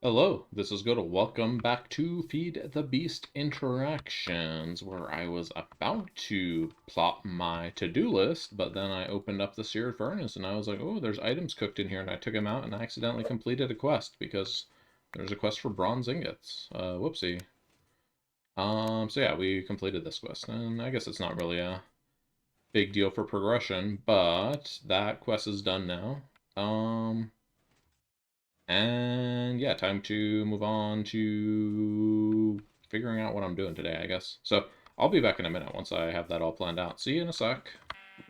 Hello, this is Goodle. Welcome back to Feed the Beast Interactions, where I was about to plot my to-do list, but then I opened up the seared furnace and I was like, oh, there's items cooked in here, and I took them out and I accidentally completed a quest because there's a quest for bronze ingots. Whoopsie. So yeah, we completed this quest, and I guess it's not really a big deal for progression, but that quest is done now. And yeah, time to move on to figuring out what I'm doing today, I guess. So I'll be back in a minute once I have that all planned out. See you in a sec.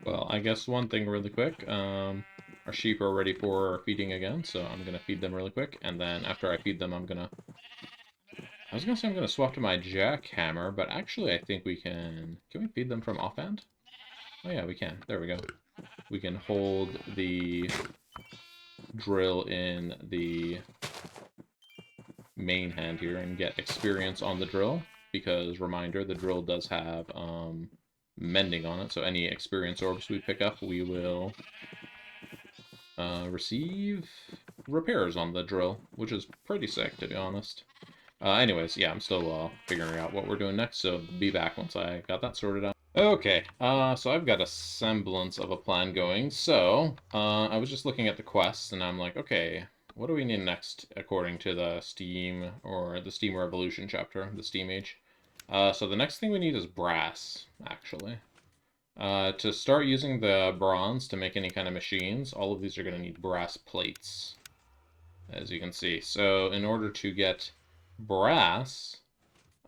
Well, I guess one thing really quick. Our sheep are ready for feeding again, so I'm gonna feed them really quick. And then after I feed them, I was gonna say I'm gonna swap to my jackhammer, but actually I think we can. Can we feed them from offhand? Oh yeah, we can. There we go. We can hold the drill in the main hand here and get experience on the drill, because reminder, the drill does have mending on it, so any experience orbs we pick up, we will receive repairs on the drill, which is pretty sick, to be honest. Anyways, yeah, I'm still figuring out what we're doing next, so be back once I got that sorted out. Okay, so I've got a semblance of a plan going. So, I was just looking at the quests, and I'm like, okay, what do we need next according to the Steam, or the Steam Revolution chapter, the Steam Age? So the next thing we need is brass, actually. To start using the bronze to make any kind of machines, all of these are going to need brass plates, as you can see. So in order to get brass,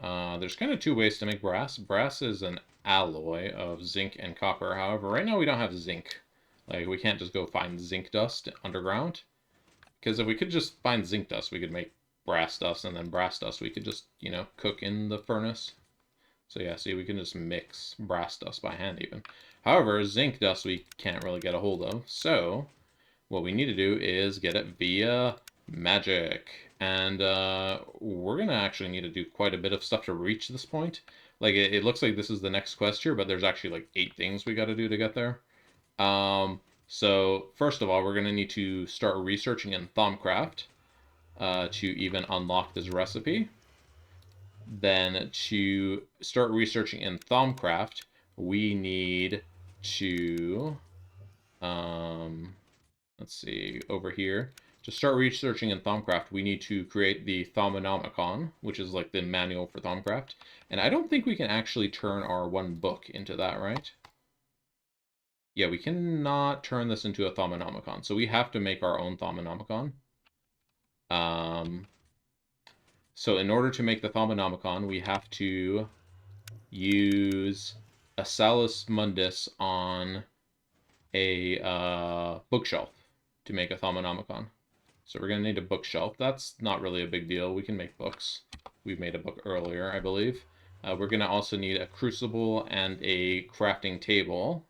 there's kind of two ways to make brass. Brass is an alloy of zinc and copper. However, right now we don't have zinc. Like, we can't just go find zinc dust underground. Because if we could just find zinc dust, we could make brass dust, and then brass dust we could just, cook in the furnace. So yeah, see, we can just mix brass dust by hand even. However, zinc dust we can't really get a hold of. So what we need to do is get it via magic. And we're going to actually need to do quite a bit of stuff to reach this point. Like, it looks like this is the next quest here, but there's actually like 8 things we got to do to get there. So first of all, we're going to need to start researching in Thaumcraft to even unlock this recipe. Then to start researching in Thaumcraft, we need to let's see, over here. To start researching in Thaumcraft, we need to create the Thaumonomicon, which is like the manual for Thaumcraft. And I don't think we can actually turn our one book into that, right? Yeah, we cannot turn this into a Thaumonomicon, so we have to make our own Thaumonomicon. Um, so in order to make the Thaumonomicon, we have to use a Salus Mundus on a bookshelf to make a Thaumonomicon. So we're going to need a bookshelf. That's not really a big deal. We can make books. We've made a book earlier, I believe. We're going to also need a crucible and a crafting table.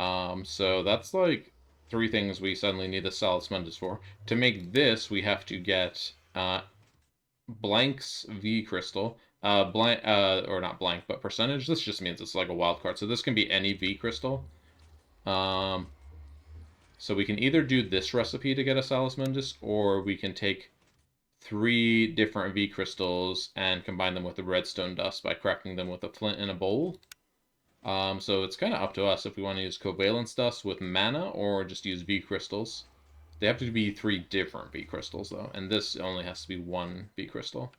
So that's like 3 things we suddenly need a Salus Mundus for. To make this, we have to get Blank's V crystal. Blank, or not blank, but percentage. This just means it's like a wild card. So this can be any V crystal. So we can either do this recipe to get a Salus Mundus, or we can take 3 different V crystals and combine them with the redstone dust by cracking them with a flint in a bowl. So it's kind of up to us if we want to use covalence dust with mana or just use V crystals. They have to be 3 different V crystals though, and this only has to be 1 V crystal.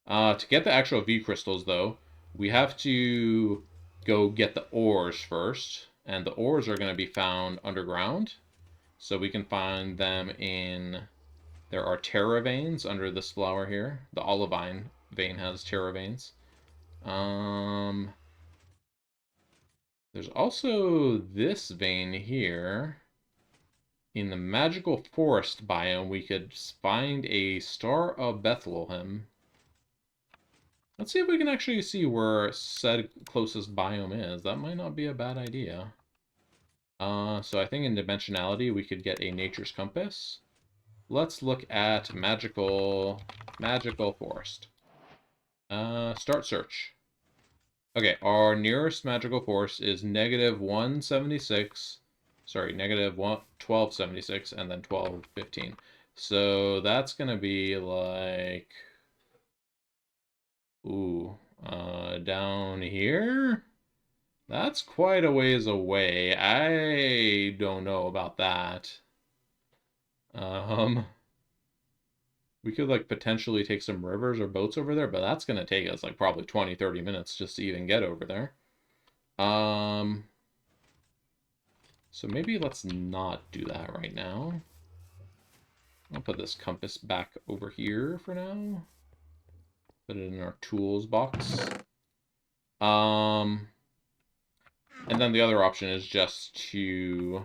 To get the actual V crystals though, we have to go get the ores first, and the ores are going to be found underground. So we can find them in, there are terra veins under this flower here. The olivine vein has terra veins. There's also this vein here. In the magical forest biome, we could find a Star of Bethlehem. Let's see if we can actually see where said closest biome is. That might not be a bad idea. So I think in dimensionality, we could get a nature's compass. Let's look at magical forest. Start search. Okay, our nearest magical forest is negative 176. Sorry, negative 1276 and then 1215. So that's gonna be like, ooh, down here? That's quite a ways away. I don't know about that. Um, we could like potentially take some rivers or boats over there, but that's gonna take us like probably 20, 30 minutes just to even get over there. Um, so maybe let's not do that right now. I'll put this compass back over here for now. Put it in our tools box. Um, and then the other option is just to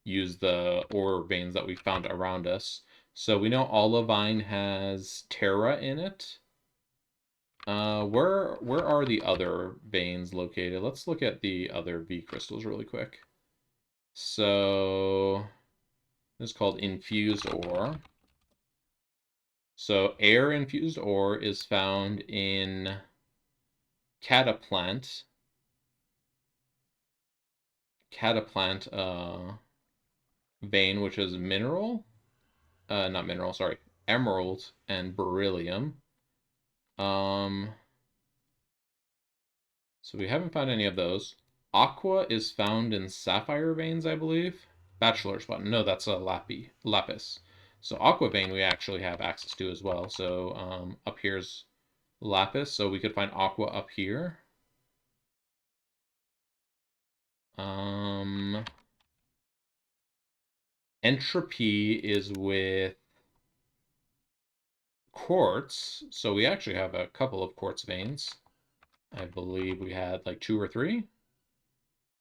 use the ore veins that we found around us. So we know olivine has Terra in it. Where are the other veins located? Let's look at the other V crystals really quick. So this is called infused ore. So air infused ore is found in cataplant. Cataplant vein, which is mineral. Not mineral, sorry. Emerald and beryllium. Um, so we haven't found any of those. Aqua is found in sapphire veins, I believe. Bachelor's button. No, that's a lapis. So aqua vein we actually have access to as well. So up here's lapis. So we could find aqua up here. Entropy is with quartz. So we actually have a couple of quartz veins. I believe we had like 2 or 3.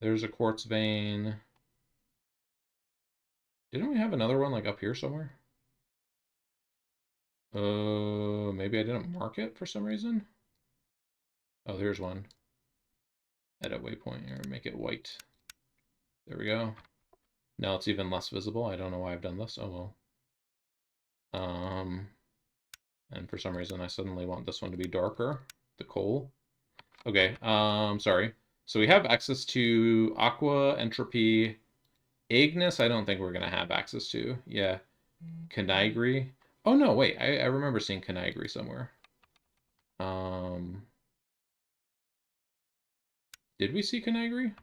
There's a quartz vein. Didn't we have another one like up here somewhere? Maybe I didn't mark it for some reason. Oh, there's one. Edit waypoint here, make it white. There we go. Now it's even less visible. I don't know why I've done this. Oh well. And for some reason I suddenly want this one to be darker. The coal. Okay, sorry. So we have access to aqua, entropy, Ignis. I don't think we're gonna have access to. Yeah, Canigri. Oh no, wait. I remember seeing Canigri somewhere. Did we see Canigri?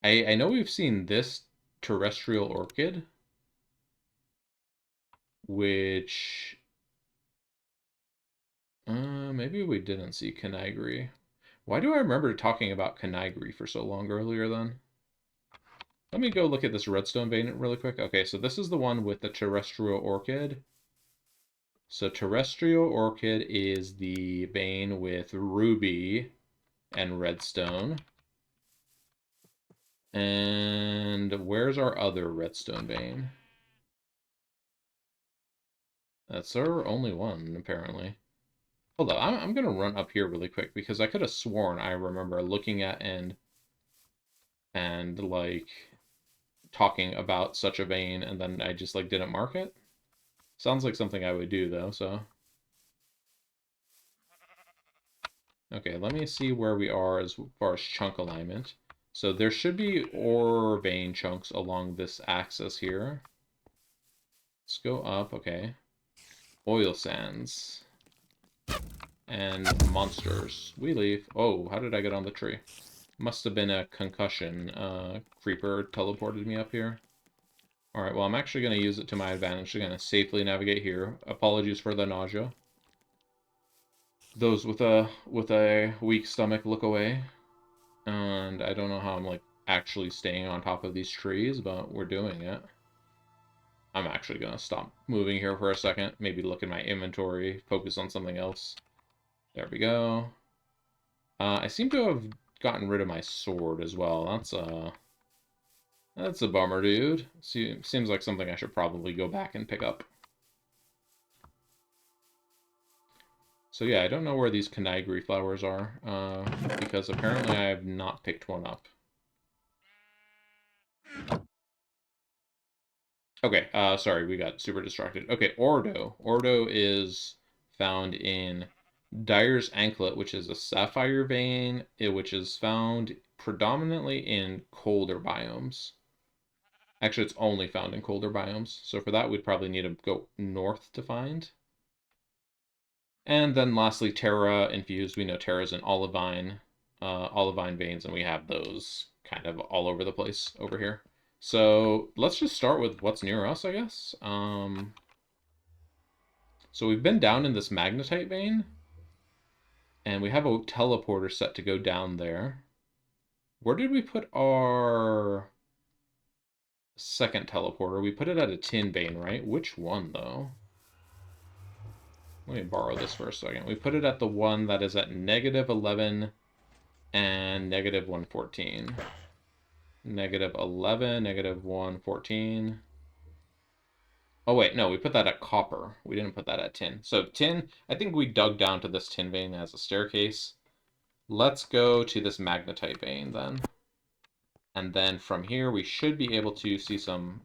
I know we've seen this terrestrial orchid, which maybe we didn't see Canigri. Why do I remember talking about Canigri for so long earlier then? Let me go look at this redstone vein really quick. Okay, so this is the one with the terrestrial orchid. So terrestrial orchid is the vein with ruby and redstone. And where's our other redstone vein? That's our only one, apparently. Hold on, I'm gonna run up here really quick because I could have sworn I remember looking at and like talking about such a vein and then I just like didn't mark it. Sounds like something I would do though, so. Okay, let me see where we are as far as chunk alignment. So there should be ore vein chunks along this axis here. Let's go up, okay. Oil sands. And monsters. We leave. Oh, how did I get on the tree? Must have been a concussion. Creeper teleported me up here. Alright, well, I'm actually going to use it to my advantage. I'm going to safely navigate here. Apologies for the nausea. Those with a weak stomach look away. And I don't know how I'm, like, actually staying on top of these trees, but we're doing it. I'm actually going to stop moving here for a second. Maybe look at my inventory, focus on something else. There we go. I seem to have gotten rid of my sword as well. That's a bummer, dude. Seems like something I should probably go back and pick up. So yeah, I don't know where these Canigri flowers are, because apparently I have not picked one up. Okay, sorry, we got super distracted. Okay, Ordo. Ordo is found in Dyer's Anklet, which is a sapphire vein, which is found predominantly in colder biomes. Actually, it's only found in colder biomes. So for that, we'd probably need to go north to find. And then lastly, Terra infused. We know Terra's in olivine veins, and we have those kind of all over the place over here. So let's just start with what's near us, I guess. So we've been down in this magnetite vein, and we have a teleporter set to go down there. Where did we put our second teleporter? We put it at a tin vein, right? Which one, though? Let me borrow this for a second. We put it at the one that is at -11 and -114. -11, -114. Oh, wait, no, we put that at copper. We didn't put that at tin. So tin, I think we dug down to this tin vein as a staircase. Let's go to this magnetite vein then. And then from here, we should be able to see some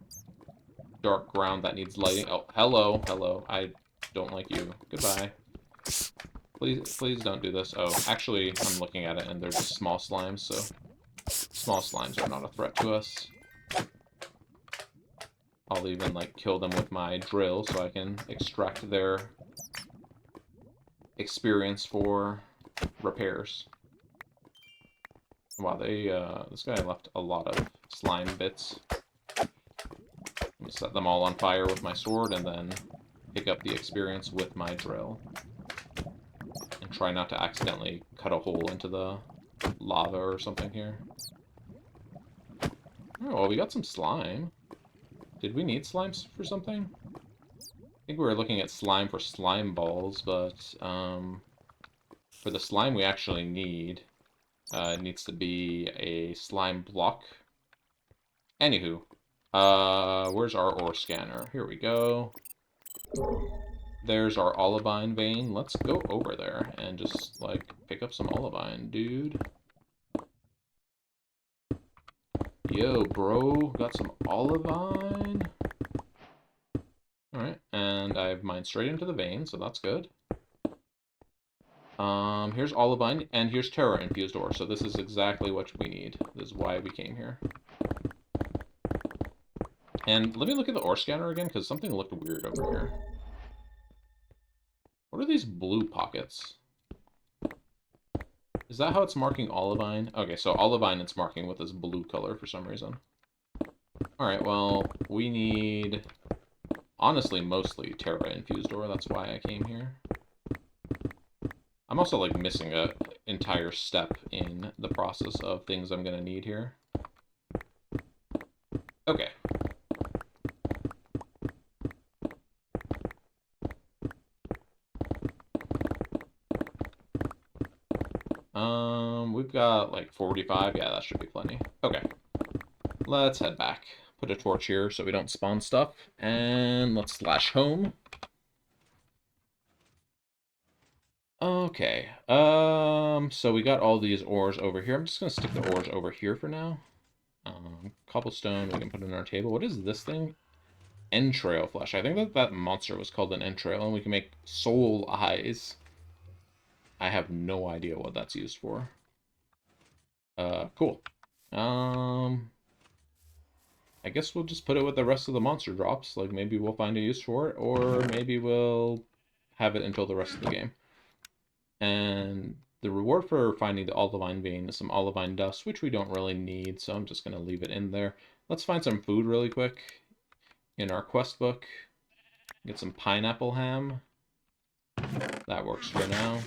dark ground that needs lighting. Oh, hello, hello. I don't like you. Goodbye. Please don't do this. Oh, actually, I'm looking at it and they're just small slimes, so small slimes are not a threat to us. I'll even, like, kill them with my drill so I can extract their experience for repairs. Wow, this guy left a lot of slime bits. I'm gonna set them all on fire with my sword and then pick up the experience with my drill. And try not to accidentally cut a hole into the lava or something here. Oh, well, we got some slime. Did we need slimes for something? I think we were looking at slime for slime balls, but for the slime we actually need, it needs to be a slime block. Anywho, where's our ore scanner? Here we go. There's our olivine vein. Let's go over there and just, like, pick up some olivine, dude. Yo, bro, got some olivine. Alright, and I've mined straight into the vein, so that's good. Here's olivine, and here's Terra infused ore, so this is exactly what we need. This is why we came here. And let me look at the ore scanner again, because something looked weird over here. What are these blue pockets? Is that how it's marking olivine? Okay, so olivine it's marking with this blue color for some reason. Alright, well, we need, honestly, mostly Terra infused ore. That's why I came here. I'm also, like, missing an entire step in the process of things I'm going to need here. Okay. We've got, like, 45. Yeah, that should be plenty. Okay. Let's head back. Put a torch here so we don't spawn stuff. And let's slash home. Okay. So we got all these ores over here. I'm just gonna stick the ores over here for now. Cobblestone we can put in our table. What is this thing? Entrail flesh. I think that monster was called an entrail, and we can make soul eyes. I have no idea what that's used for. Cool. I guess we'll just put it with the rest of the monster drops. Like, maybe we'll find a use for it, or maybe we'll have it until the rest of the game. And the reward for finding the olivine vein is some olivine dust, which we don't really need, so I'm just going to leave it in there. Let's find some food really quick in our quest book. Get some pineapple ham. That works for now.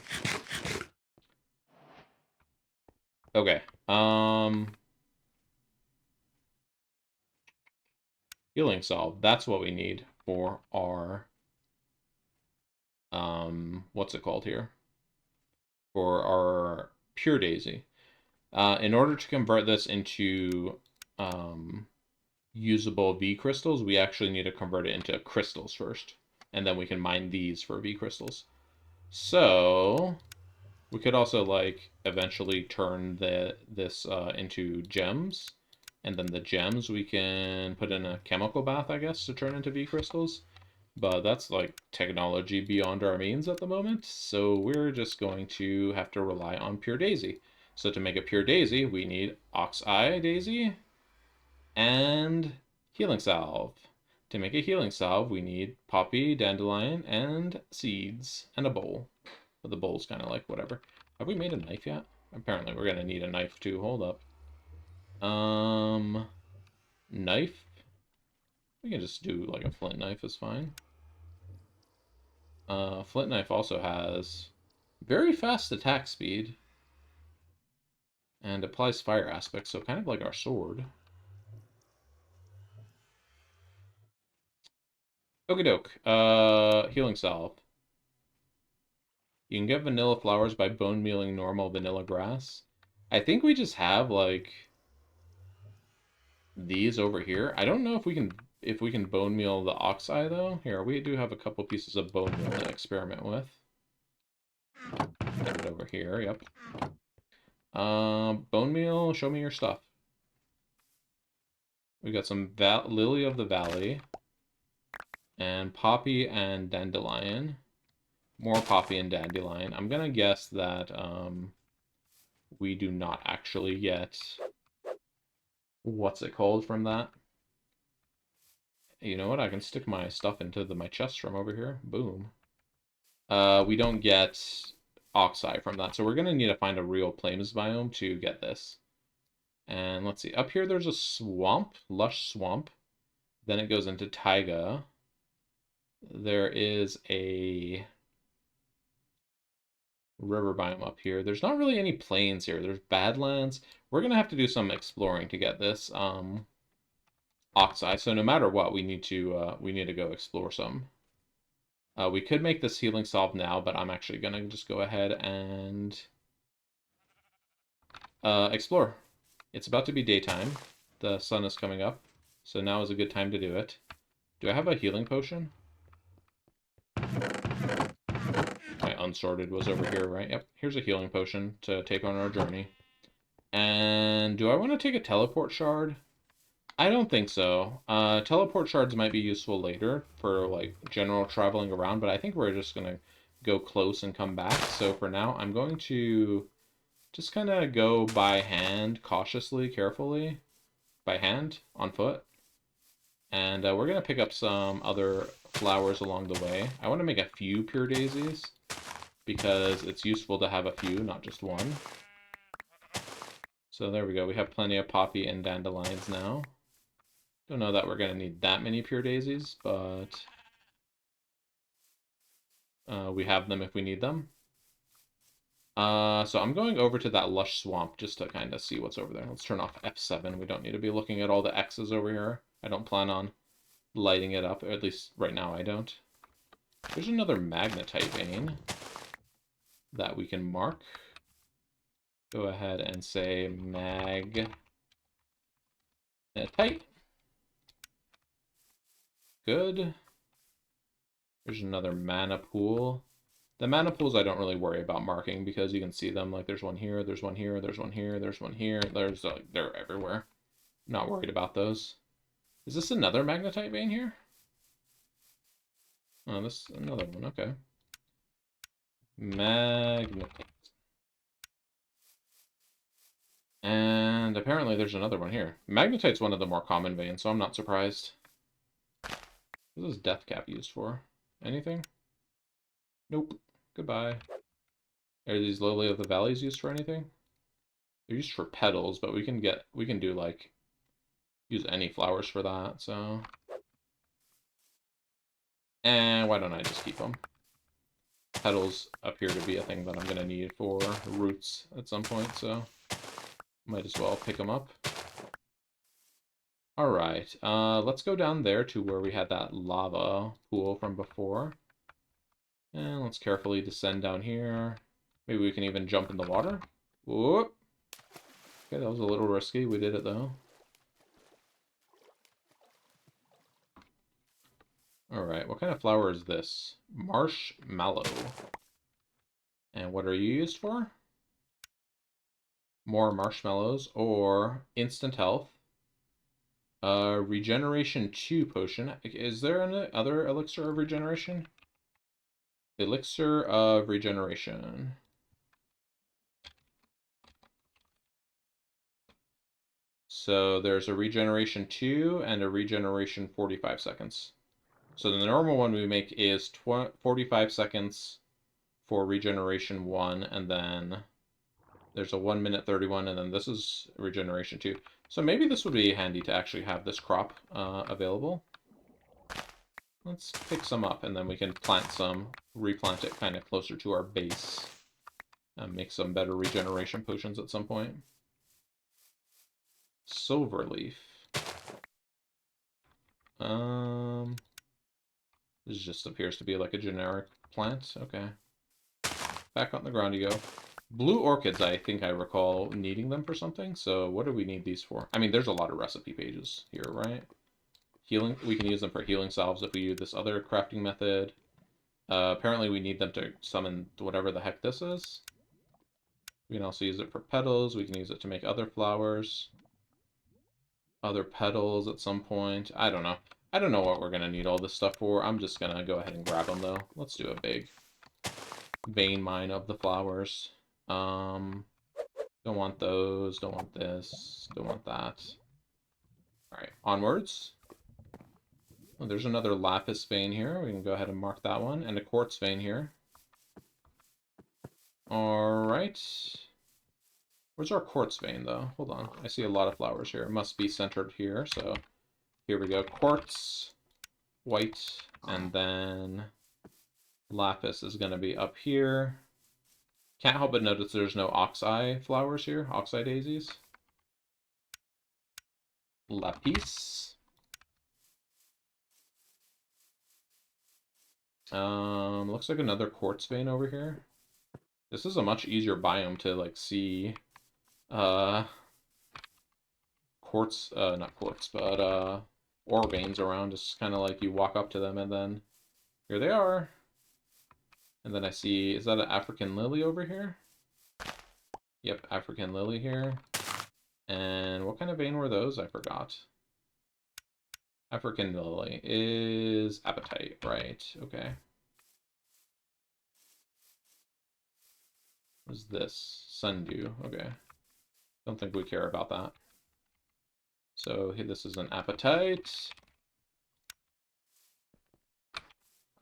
Okay. Healing salve. That's what we need for our what's it called here? For our pure daisy. In order to convert this into usable V crystals, we actually need to convert it into crystals first, and then we can mine these for V crystals. So we could also, like, eventually turn this into gems, and then the gems we can put in a chemical bath, I guess, to turn into V crystals. But that's, like, technology beyond our means at the moment, so we're just going to have to rely on pure daisy. So to make a pure daisy, we need ox eye daisy and Healing salve. To make a healing salve, we need poppy, dandelion, and seeds, and a bowl. But the bowl's kind of like whatever. Have we made a knife yet? Apparently we're gonna need a knife too. Hold up. Knife? We can just do like a flint knife is fine. Flint knife also has very fast attack speed. And applies fire aspect, so kind of like our sword. Okie doke. Healing salve. You can get vanilla flowers by bone mealing normal vanilla grass. I think we just have like these over here. I don't know if we can bone meal the oxeye though. Here, we do have a couple pieces of bone meal to experiment with. Get it over here, yep. Bone meal, show me your stuff. We got some Lily of the Valley and poppy and dandelion. More poppy and dandelion. I'm gonna guess that we do not actually get what's it called from that. You know what? I can stick my stuff into my chest from over here. Boom. We don't get oxeye from that, so we're gonna need to find a real plains biome to get this. And let's see. Up here, there's a swamp, lush swamp. Then it goes into taiga. There is a river biome up here. There's not really any plains here. There's badlands. We're gonna have to do some exploring to get this oxeye. So no matter what, we need to go explore some. We could make this healing salve now, but I'm actually gonna just go ahead and explore. It's about to be daytime. The sun is coming up, so now is a good time to do it. Do I have a healing potion? My unsorted was over here, right? Yep, here's a healing potion to take on our journey. And do I want to take a teleport shard? I don't think so. Teleport shards might be useful later for like general traveling around, but I think we're just gonna go close and come back. So for now, I'm going to just kind of go by hand, cautiously, carefully, by hand, on foot. And we're gonna pick up some other flowers along the way. I want to make a few pure daisies because it's useful to have a few, not just one. So there we go. We have plenty of poppy and dandelions now. Don't know that we're going to need that many pure daisies, but we have them if we need them. So I'm going over to that lush swamp just to kind of see what's over there. Let's turn off F7. We don't need to be looking at all the X's over here. I don't plan on lighting it up, or at least right now I don't. There's another magnetite vein that we can mark. Go ahead and say magnetite. Good. There's another mana pool. The mana pools I don't really worry about marking because you can see them. Like there's one here, there's one here, there's one here, there's one here. They're everywhere. Not worried about those. Is this another magnetite vein here? Oh, this is another one. Okay. Magnetite. And apparently there's another one here. Magnetite's one of the more common veins, so I'm not surprised. What is death cap used for? Anything? Nope. Goodbye. Are these lily of the valleys used for anything? They're used for petals, but we can do like use any flowers for that, so. And why don't I just keep them? Petals appear to be a thing that I'm gonna need for roots at some point, so might as well pick them up. All right, let's go down there to where we had that lava pool from before. And let's carefully descend down here. Maybe we can even jump in the water. Whoop. Okay, that was a little risky. We did it, though. Alright, what kind of flower is this? Marshmallow. And what are you used for? More marshmallows or instant health. Regeneration 2 potion. Is there another elixir of regeneration? Elixir of regeneration. So there's a regeneration 2 and a regeneration 45 seconds. So the normal one we make is 45 seconds for regeneration 1, and then there's a 1 minute 31, and then this is regeneration 2. So maybe this would be handy to actually have this crop available. Let's pick some up, and then we can plant some, replant it kind of closer to our base, and make some better regeneration potions at some point. Silver leaf. This just appears to be like a generic plant. Okay. Back on the ground you go. Blue orchids, I think I recall needing them for something. So what do we need these for? I mean, there's a lot of recipe pages here, right? Healing, we can use them for healing salves if we use this other crafting method. Apparently we need them to summon whatever the heck this is. We can also use it for petals. We can use it to make other flowers. Other petals at some point. I don't know. I don't know what we're going to need all this stuff for. I'm just going to go ahead and grab them, though. Let's do a big vein mine of the flowers. Don't want those. Don't want this. Don't want that. Alright, onwards. Oh, there's another lapis vein here. We can go ahead and mark that one. And a quartz vein here. Alright. Where's our quartz vein, though? Hold on. I see a lot of flowers here. It must be centered here, so here we go. Quartz, white, and then lapis is going to be up here. Can't help but notice there's no oxeye flowers here. Oxeye daisies. Lapis. Looks like another quartz vein over here. This is a much easier biome to, like, see quartz, not quartz, but ore veins around. It's kind of like you walk up to them and then here they are. And then I see, is that an African lily over here? Yep, African lily here. And what kind of vein were those? I forgot. African lily is apatite, right? Okay. What is this? Sundew, okay. Don't think we care about that. So here, this is an apatite.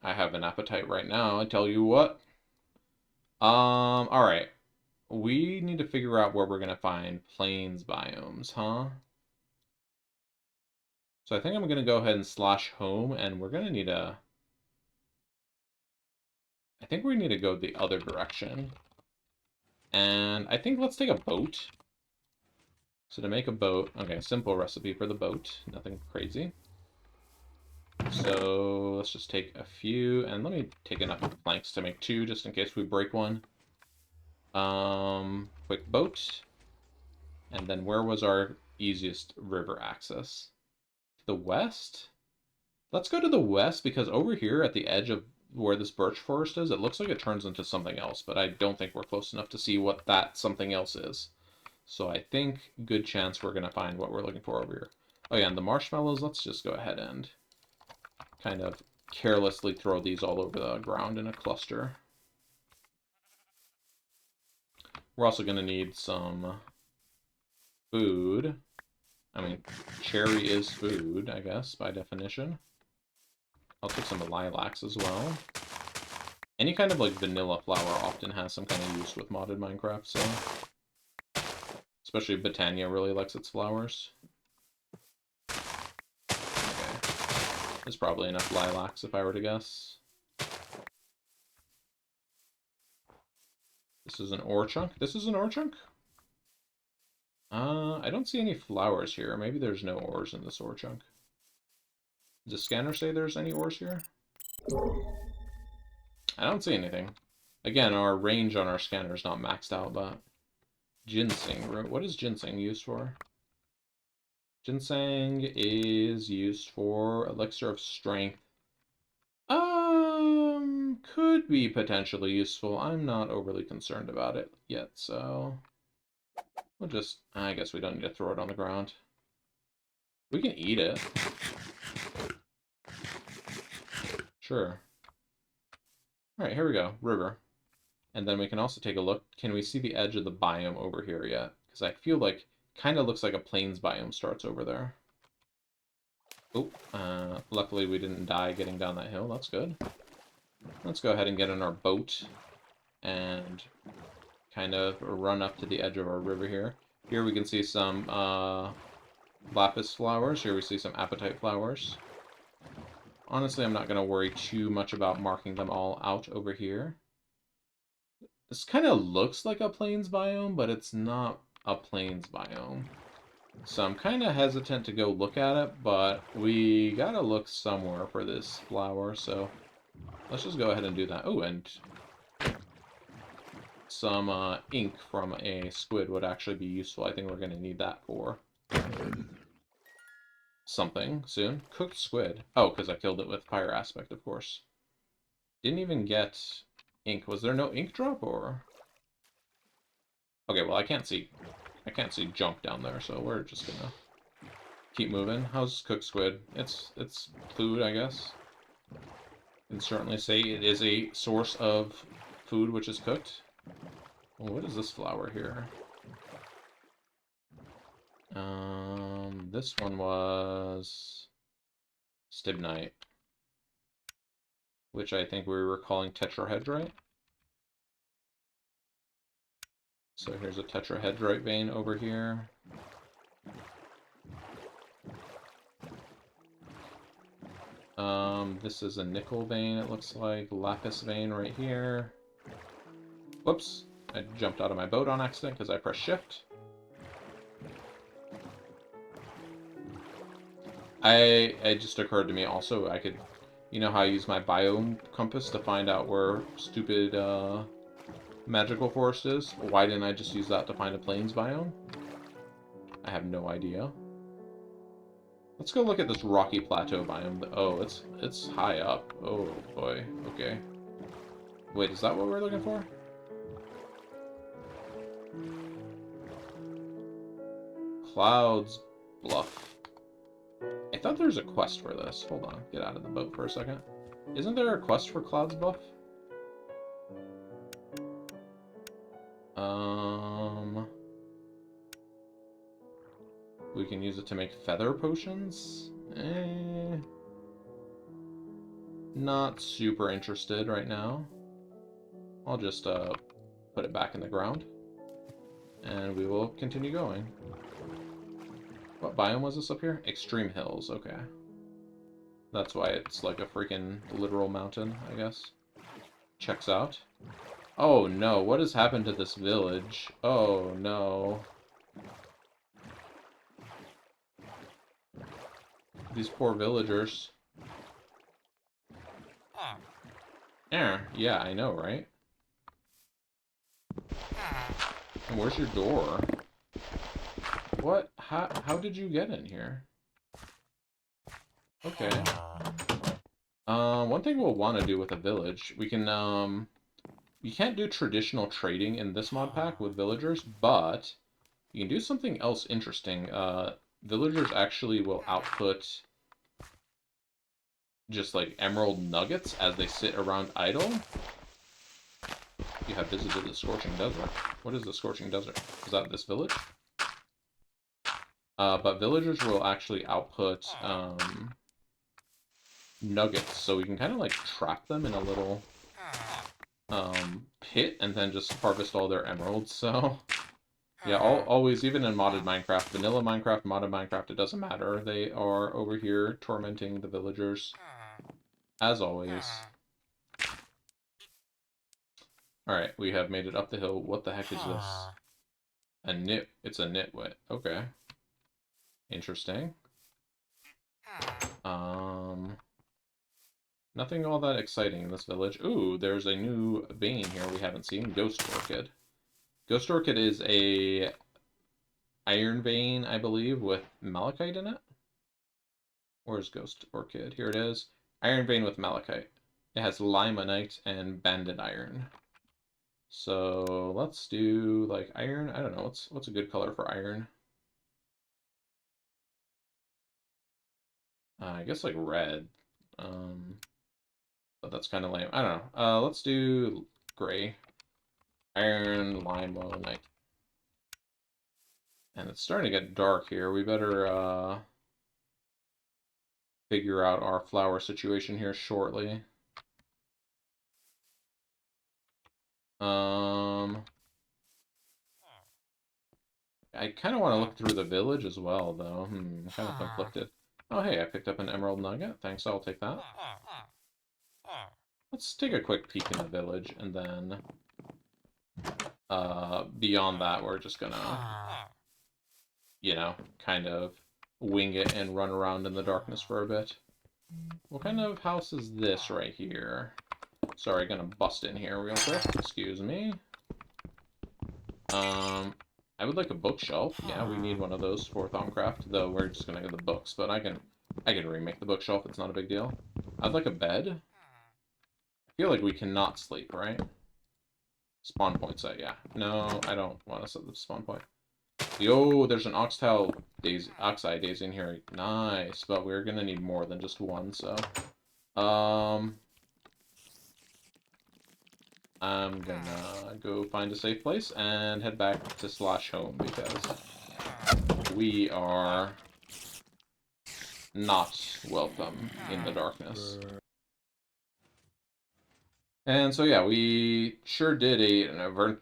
I have an apatite right now, I tell you what. Alright. We need to figure out where we're gonna find plains biomes, huh? So I think I'm gonna go ahead and slash home, and we're gonna need a... I think we need to go the other direction. And I think let's take a boat. So to make a boat, okay, simple recipe for the boat, nothing crazy. So let's just take a few, and let me take enough planks to make 2, just in case we break one. Quick boat. And then where was our easiest river access? To the west? Let's go to the west, because over here at the edge of where this birch forest is, it looks like it turns into something else, but I don't think we're close enough to see what that something else is. So I think good chance we're going to find what we're looking for over here. Oh yeah, and the marshmallows, let's just go ahead and kind of carelessly throw these all over the ground in a cluster. We're also going to need some food. I mean, cherry is food, I guess, by definition. I'll take some lilacs as well. Any kind of, like, vanilla flower often has some kind of use with modded Minecraft, so... Especially Botania really likes its flowers. Okay. There's probably enough lilacs if I were to guess. This is an ore chunk. This is an ore chunk? I don't see any flowers here. Maybe there's no ores in this ore chunk. Does the scanner say there's any ores here? I don't see anything. Again, our range on our scanner is not maxed out, but... Ginseng root. What is ginseng used for? Ginseng is used for elixir of strength. Could be potentially useful. I'm not overly concerned about it yet, so... We'll just... I guess we don't need to throw it on the ground. We can eat it. Sure. Alright, here we go. River. And then we can also take a look. Can we see the edge of the biome over here yet? Because I feel like kind of looks like a plains biome starts over there. Oh, luckily we didn't die getting down that hill. That's good. Let's go ahead and get in our boat and kind of run up to the edge of our river here. Here we can see some lapis flowers. Here we see some apatite flowers. Honestly, I'm not going to worry too much about marking them all out over here. This kind of looks like a plains biome, but it's not a plains biome. So I'm kind of hesitant to go look at it, but we gotta look somewhere for this flower, so let's just go ahead and do that. Oh, and some ink from a squid would actually be useful. I think we're going to need that for something soon. Cooked squid. Oh, because I killed it with fire aspect, of course. Didn't even get ink. Was there no ink drop, or... Okay, well, I can't see junk down there, so we're just gonna keep moving. How's cooked squid? It's food, I guess. Can certainly say it is a source of food which is cooked. Well, what is this flower here? This one was stibnite, which I think we were calling tetrahedrite. So here's a tetrahedrite vein over here. This is a nickel vein, it looks like. Lapis vein right here. Whoops, I jumped out of my boat on accident because I pressed shift. It just occurred to me also, I could, you know how I use my biome compass to find out where stupid magical forest is? Why didn't I just use that to find a plains biome? I have no idea. Let's go look at this rocky plateau biome. Oh, it's high up. Oh boy. Okay. Wait, is that what we're looking for? Clouds Bluff. I thought there was a quest for this. Hold on. Get out of the boat for a second. Isn't there a quest for Clouds Bluff? We can use it to make feather potions? Not super interested right now. I'll just put it back in the ground. And we will continue going. What biome was this up here? Extreme Hills, okay. That's why it's like a freaking literal mountain, I guess. Checks out. Oh no, what has happened to this village? Oh no. These poor villagers. Yeah, I know, right? And where's your door? What? How did you get in here? Okay. One thing we'll want to do with a village, we can, you can't do traditional trading in this mod pack with villagers, but you can do something else interesting. Villagers actually will output just like emerald nuggets as they sit around idle. You have visited the Scorching Desert. What is the Scorching Desert? Is that this village? But villagers will actually output nuggets, so we can kind of like trap them in a little pit and then just harvest all their emeralds. So yeah, always, even in modded Minecraft, vanilla Minecraft, modded Minecraft, it doesn't matter. They are over here tormenting the villagers, as always. Alright, we have made it up the hill. What the heck is this? A nit. It's a nitwit. Okay. Interesting. Nothing all that exciting in this village. Ooh, there's a new vein here we haven't seen. Ghost Orchid. Ghost Orchid is a iron vein, I believe, with malachite in it. Where's Ghost Orchid? Here it is. Iron vein with malachite. It has limonite and banded iron. So let's do like iron. I don't know, what's a good color for iron? I guess like red. But that's kind of lame. I don't know. Let's do gray. Iron, limonite. And it's starting to get dark here. We better figure out our flower situation here shortly. I kind of want to look through the village as well, though. I'm kind of conflicted. Oh, hey, I picked up an emerald nugget. Thanks, I'll take that. Let's take a quick peek in the village, and then beyond that, we're just gonna, you know, kind of wing it and run around in the darkness for a bit. What kind of house is this right here? Sorry, gonna bust in here real quick. Excuse me. I would like a bookshelf. Yeah, we need one of those for Thaumcraft, though we're just gonna get the books, but I can remake the bookshelf, it's not a big deal. I'd like a bed. I feel like we cannot sleep, right? Spawn point set, yeah. No, I don't want to set the spawn point. Yo, there's an oxeye daisy in here. Nice, but we're gonna need more than just one, so. I'm gonna go find a safe place and head back to /home because we are not welcome in the darkness. And so yeah, we sure did an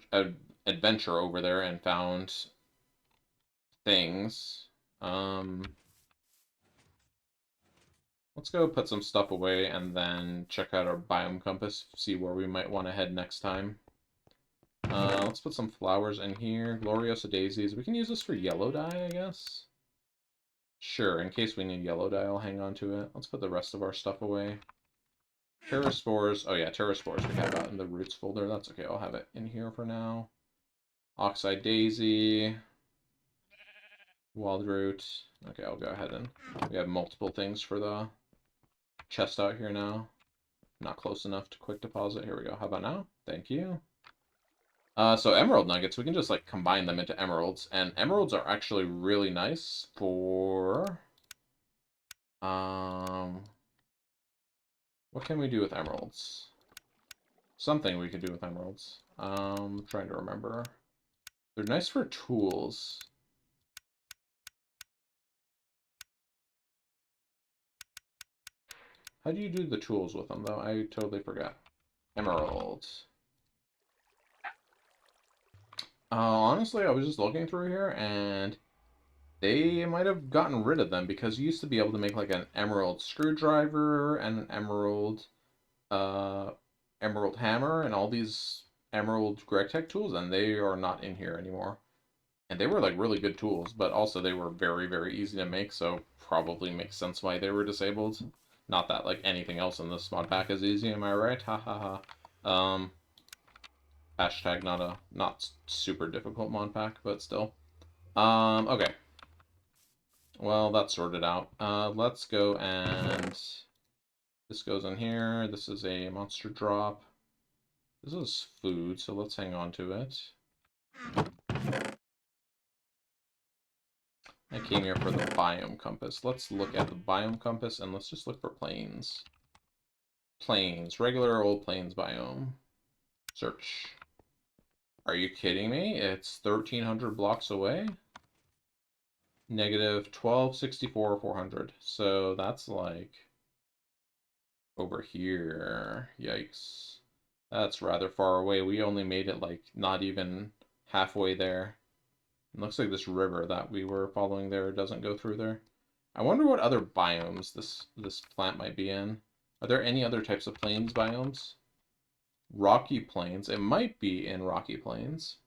adventure over there and found things. Let's go put some stuff away and then check out our biome compass, see where we might want to head next time. Let's put some flowers in here. Gloriosa daisies. We can use this for yellow dye, I guess. Sure, in case we need yellow dye, I'll hang on to it. Let's put the rest of our stuff away. Terraspores. Oh yeah, terraspores we have that in the roots folder. That's okay, I'll have it in here for now. Oxeye daisy. Wild root. Okay, I'll go ahead and... We have multiple things for the chest out here now. Not close enough to quick deposit. Here we go. How about now? Thank you. So emerald nuggets, we can just like combine them into emeralds, and emeralds are actually really nice for what can we do with emeralds? Something we could do with emeralds. Trying to remember. They're nice for tools. How do you do the tools with them though? I totally forgot. Emeralds. Honestly, I was just looking through here, and they might have gotten rid of them because you used to be able to make like an emerald screwdriver and an emerald hammer and all these emerald GregTech tools, and they are not in here anymore. And they were like really good tools, but also they were very, very easy to make, so probably makes sense why they were disabled. Not that like anything else in this mod pack is easy, am I right? Ha ha ha. Hashtag not super difficult mod pack, but still. Okay. Well, that's sorted out. Let's go and... This goes in here. This is a monster drop. This is food, so let's hang on to it. I came here for the biome compass. Let's look at the biome compass, and let's just look for plains. Plains. Regular old plains biome. Search. Are you kidding me? It's 1,300 blocks away? Negative 1264 400. So that's like over here. Yikes. That's rather far away. We only made it like not even halfway there. It looks like this river that we were following there doesn't go through there. I wonder what other biomes this plant might be in. Are there any other types of plains biomes? Rocky plains. It might be in rocky plains.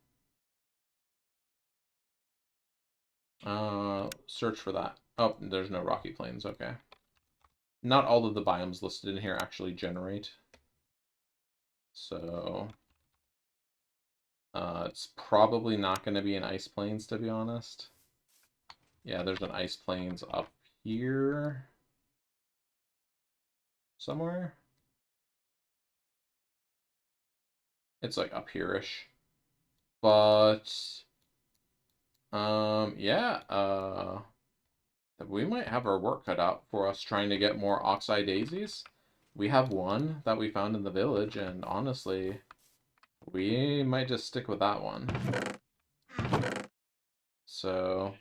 Search for that. Oh, there's no rocky plains. Okay. Not all of the biomes listed in here actually generate. So... it's probably not going to be an ice plains, to be honest. Yeah, there's an ice plains up here. Somewhere. It's like up here-ish. But... yeah, we might have our work cut out for us trying to get more oxeye daisies. We have one that we found in the village, and honestly, we might just stick with that one. So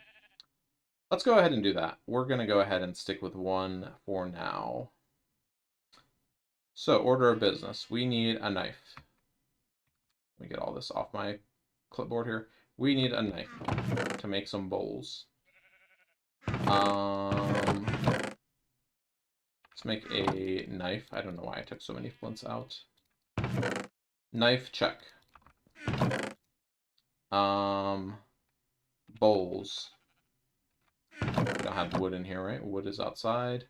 let's go ahead and do that. We're going to go ahead and stick with 1 for now. So, order of business. We need a knife. Let me get all this off my clipboard here. We need a knife to make some bowls. Let's make a knife. I don't know why I took so many flints out. Knife, check. Bowls. We don't have wood in here, right? Wood is outside.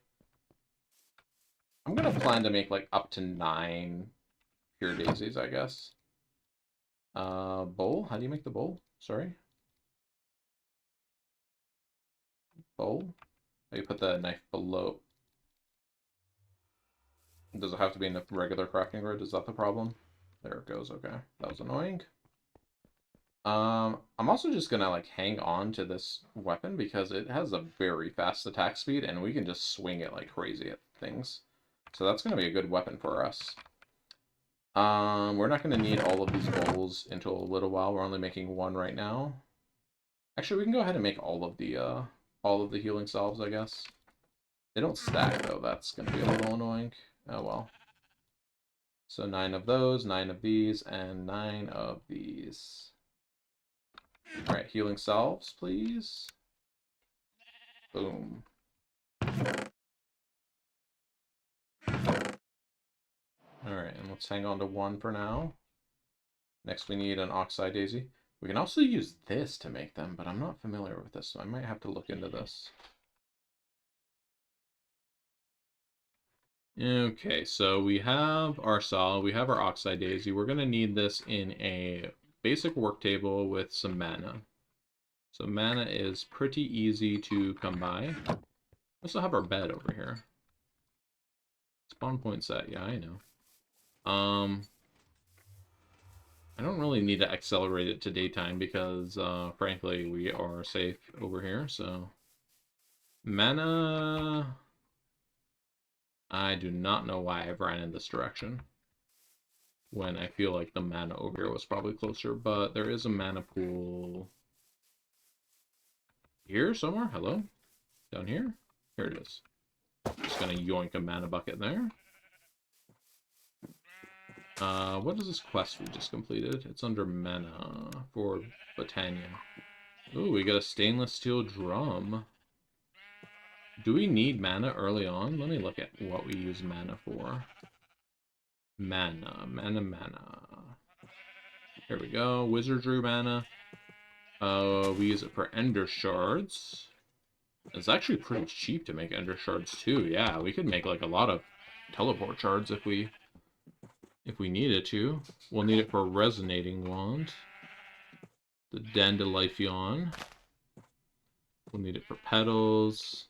I'm gonna plan to make like up to 9 pure daisies, I guess. Bowl? How do you make the bowl? Sorry. Bowl? Oh, you put the knife below. Does it have to be in a regular crafting grid? Is that the problem? There it goes, okay. That was annoying. I'm also just gonna like hang on to this weapon because it has a very fast attack speed and we can just swing it like crazy at things. So that's gonna be a good weapon for us. We're not gonna need all of these bowls until a little while. We're only making 1 right now. Actually, we can go ahead and make all of the healing salves, I guess. They don't stack though. That's gonna be a little annoying. Oh well. So 9 of those, 9 of these, and 9 of these. Alright, healing salves, please. Boom. Alright, and let's hang on to 1 for now. Next we need an oxeye daisy. We can also use this to make them, but I'm not familiar with this, so I might have to look into this. Okay, so we have our saw, we have our oxeye daisy. We're going to need this in a basic work table with some mana. So mana is pretty easy to come by. We also have our bed over here. Spawn point set, yeah, I know. I don't really need to accelerate it to daytime because, frankly, we are safe over here, so... Mana... I do not know why I've ran in this direction when I feel like the mana over here was probably closer, but there is a mana pool here somewhere. Hello? Down here? Here it is. Just gonna yoink a mana bucket in there. What is this quest we just completed? It's under mana for Botania. Ooh, we got a stainless steel drum. Do we need mana early on? Let me look at what we use mana for. Mana. Here we go. Wizardry mana. We use it for ender shards. It's actually pretty cheap to make ender shards too. Yeah, we could make like a lot of teleport shards if we needed to. We'll need it for a resonating wand. The dandelion. We'll need it for petals.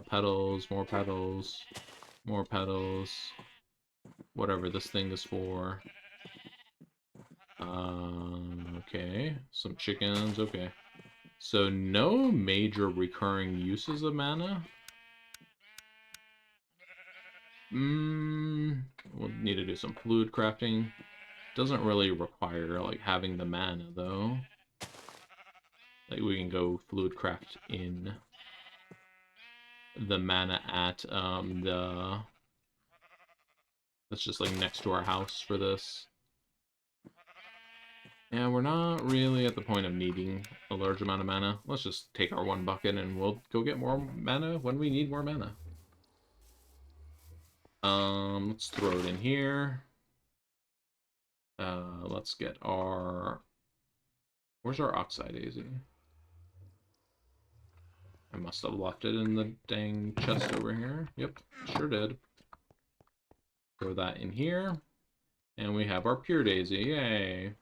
Petals, more petals, more petals. Whatever this thing is for. Okay, some chickens, okay. So no major recurring uses of mana. We'll need to do some fluid crafting. Doesn't really require like having the mana though. Like we can go fluid craft in the mana at that's just like next to our house for this. Yeah, we're not really at the point of needing a large amount of mana. Let's just take our 1 bucket and we'll go get more mana when we need more mana. Let's throw it in here. Let's get our... Where's our oxide daisy? I must have left it in the dang chest over here. Yep, sure did. Throw that in here. And we have our pure daisy. Yay!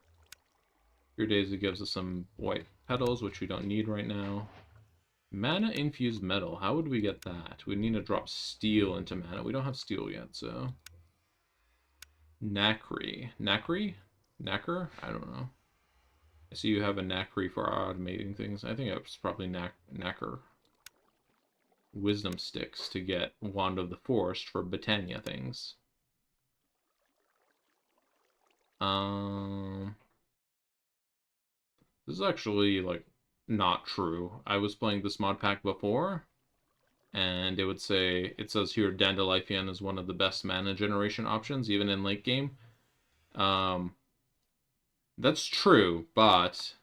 Pure daisy gives us some white petals, which we don't need right now. Mana infused metal. How would we get that? We need to drop steel into mana. We don't have steel yet, so... Nacre. Nacre? Knacker? I don't know. I see you have a Nacre for automating things. I think it's probably Knacker. Wisdom sticks to get Wand of the Forest for Botania things. This is actually, like, not true. I was playing this mod pack before, and it says here Dandelion is one of the best mana generation options, even in late game. Um, that's true, but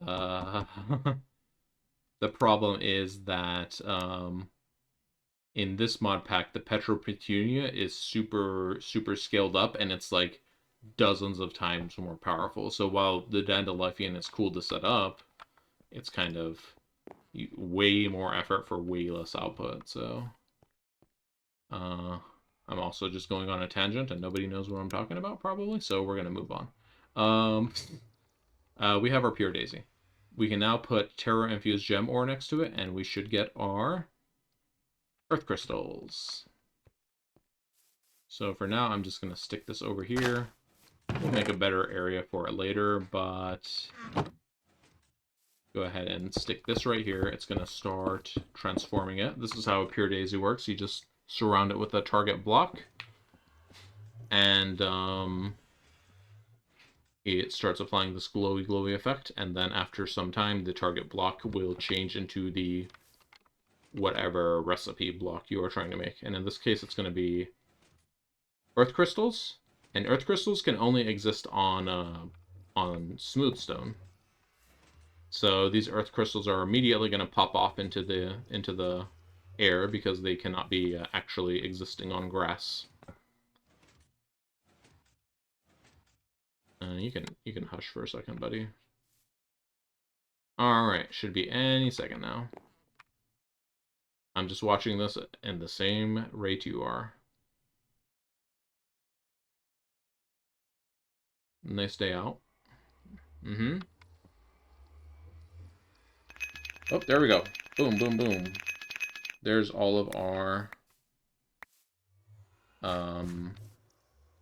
uh, the problem is that in this mod pack, the Petropetunia is super, super scaled up, and it's like dozens of times more powerful. So while the Dandelion is cool to set up, it's kind of way more effort for way less output. So uh, I'm also just going on a tangent, and nobody knows what I'm talking about probably. So we're gonna move on. Um, we have our Pure Daisy. We can now put Terra Infused Gem Ore next to it, and we should get our Earth Crystals. So for now, I'm just going to stick this over here. We'll make a better area for it later, but go ahead and stick this right here. It's going to start transforming it. This is how a Pure Daisy works. You just surround it with a target block, and it starts applying this glowy, glowy effect, and then after some time, the target block will change into the whatever recipe block you are trying to make. And in this case, it's going to be Earth Crystals, and Earth Crystals can only exist on smooth stone. So these Earth Crystals are immediately going to pop off into the air because they cannot be actually existing on grass. You can hush for a second, buddy. All right, should be any second now. I'm just watching this in the same rate you are. Nice day out. Mm-hmm. Oh, there we go. Boom, boom, boom. There's all of our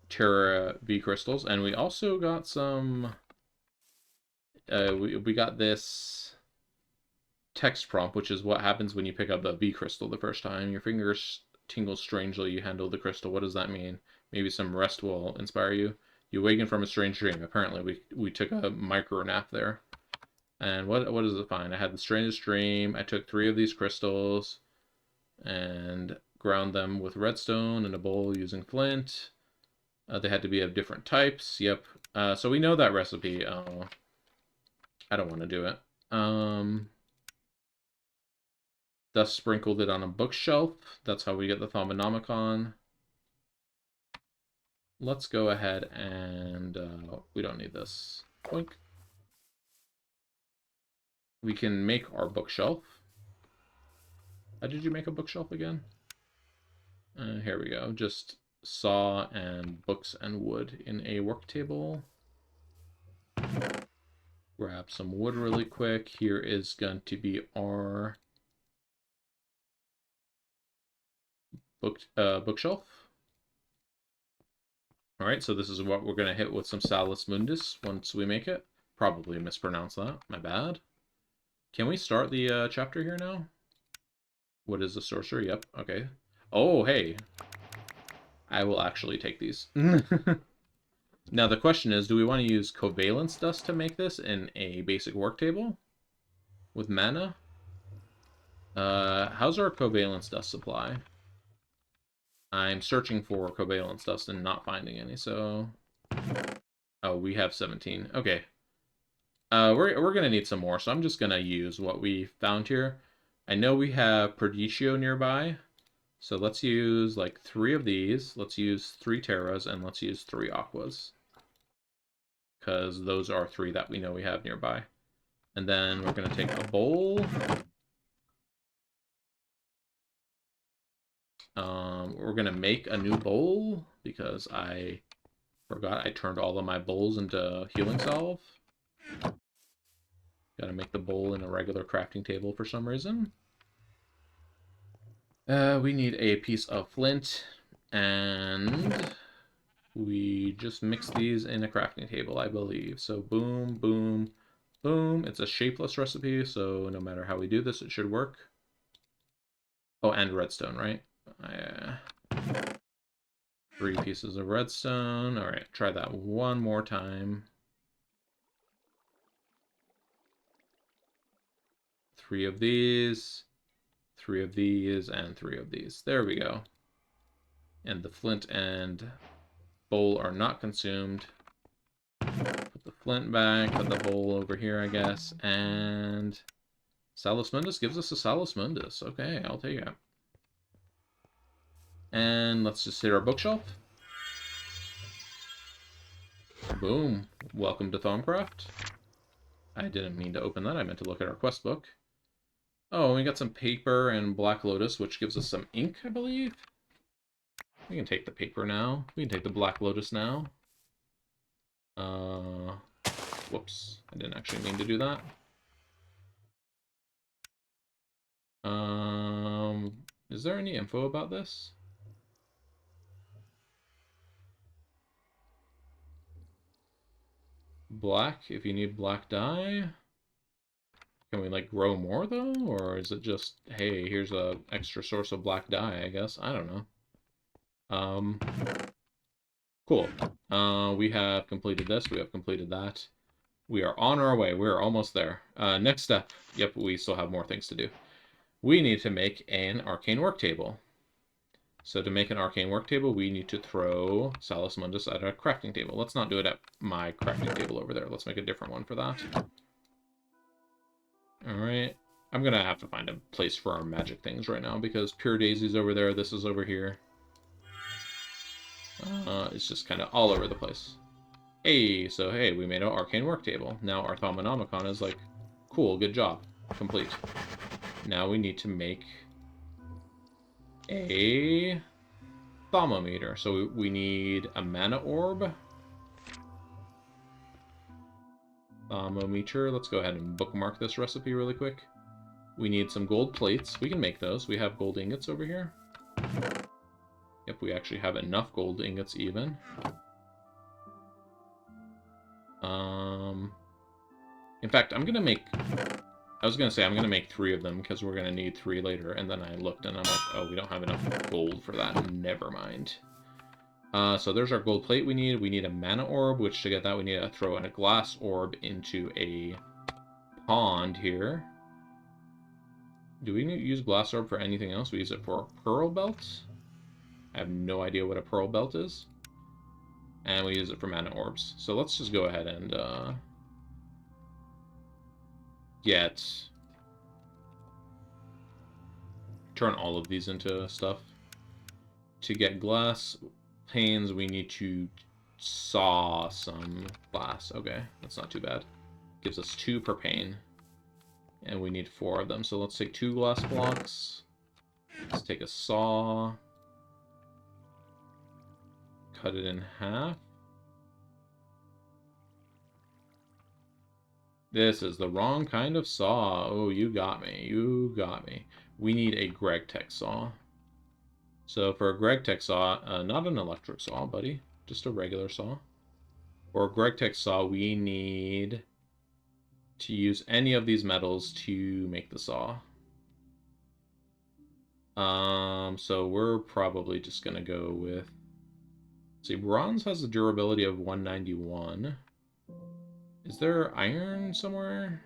Terra V crystals, and we also got some. We got this text prompt, which is what happens when you pick up a V crystal the first time. Your fingers tingle strangely. You handle the crystal. What does that mean? Maybe some rest will inspire you. You awaken from a strange dream. Apparently, we took a micro nap there. And what does it find? I had the strangest dream. I took 3 of these crystals and ground them with redstone in a bowl using flint. They had to be of different types. Yep. So we know that recipe. I don't want to do it. Thus sprinkled it on a bookshelf. That's how we get the Thaumonomicon. Let's go ahead and we don't need this. Boink. We can make our bookshelf. How did you make a bookshelf again? Here we go. Just saw and books and wood in a work table. Grab some wood really quick. Here is going to be our bookshelf. All right, so this is what we're going to hit with some Salus Mundus once we make it. Probably mispronounced that. My bad. Can we start the chapter here now? What is the sorcerer? Yep. Okay. Oh, hey. I will actually take these. Now the question is, do we want to use covalence dust to make this in a basic work table with mana? How's our covalence dust supply? I'm searching for covalence dust and not finding any, so... Oh, we have 17. Okay. We're gonna need some more, so I'm just gonna use what we found here. I know we have Perdicio nearby, so let's use like 3 of these. Let's use 3 Terras, and let's use 3 Aquas. Because those are 3 that we know we have nearby. And then we're gonna take a bowl. We're gonna make a new bowl because I forgot I turned all of my bowls into healing salve. Gotta make the bowl in a regular crafting table for some reason. We need a piece of flint, and we just mix these in a crafting table, I believe. So boom, boom, boom. It's a shapeless recipe, so no matter how we do this, it should work. Oh, and redstone, right? 3 pieces of redstone. All right, try that one more time. 3 of these, 3 of these, and 3 of these. There we go. And the flint and bowl are not consumed. Put the flint back, put the bowl over here, I guess, and Salus Mundus gives us a Salus Mundus. Okay, I'll take it. And let's just hit our bookshelf. Boom. Welcome to Thaumcraft. I didn't mean to open that. I meant to look at our quest book. Oh, we got some paper and Black Lotus, which gives us some ink, I believe. We can take the paper now. We can take the Black Lotus now. Whoops. I didn't actually mean to do that. Is there any info about this? Black, if you need black dye. Can we, like, grow more, though? Or is it just, hey, here's a extra source of black dye, I guess? I don't know. Cool. We have completed this. We have completed that. We are on our way. We're almost there. Next step. Yep, we still have more things to do. We need to make an arcane work table. So to make an arcane work table, we need to throw Salus Mundus at a crafting table. Let's not do it at my crafting table over there. Let's make a different one for that. Alright. I'm going to have to find a place for our magic things right now because Pure Daisy's over there. This is over here. It's just kind of all over the place. Hey, so hey, we made an arcane work table. Now our Thaumonomicon is like, cool, good job. Complete. Now we need to make a thermometer. So we need a mana orb. Thermometer. Let's go ahead and bookmark this recipe really quick. We need some gold plates. We can make those. We have gold ingots over here. Yep, we actually have enough gold ingots even. In fact, I'm gonna make... I was gonna say I'm gonna make 3 of them because we're gonna need 3 later, and then I looked and I'm like, oh, we don't have enough gold for that. Never mind. So there's our gold plate we need. We need a mana orb, which to get that we need to throw in a glass orb into a pond here. Do we use glass orb for anything else? We use it for a pearl belt. I have no idea what a pearl belt is. And we use it for mana orbs. So let's just go ahead and turn all of these into stuff. To get glass panes, we need to saw some glass. Okay, that's not too bad. Gives us 2 per pane. And we need 4 of them. So let's take 2 glass blocks. Let's take a saw. Cut it in half. This is the wrong kind of saw. Oh, you got me. You got me. We need a GregTech saw. So for a GregTech saw, not an electric saw, buddy. Just a regular saw. For a GregTech saw, we need to use any of these metals to make the saw. So we're probably just going to go with... See, bronze has a durability of 191. Is there iron somewhere?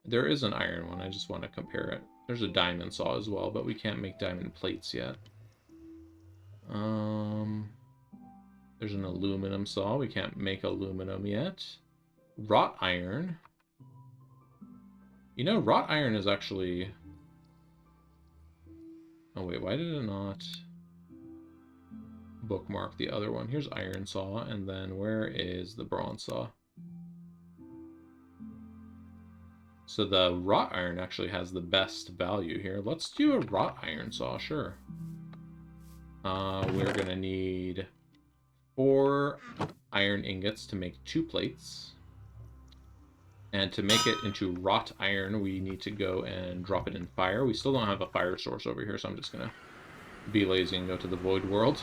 There is an iron one. I just want to compare it. There's a diamond saw as well, but we can't make diamond plates yet. There's an aluminum saw. We can't make aluminum yet. Wrought iron. You know, wrought iron is actually... Oh wait, why did it not bookmark the other one? Here's iron saw, and then where is the bronze saw? So the wrought iron actually has the best value here. Let's do a wrought iron saw, sure. We're gonna need 4 iron ingots to make 2 plates. And to make it into wrought iron, we need to go and drop it in fire. We still don't have a fire source over here, so I'm just gonna be lazy and go to the Void World.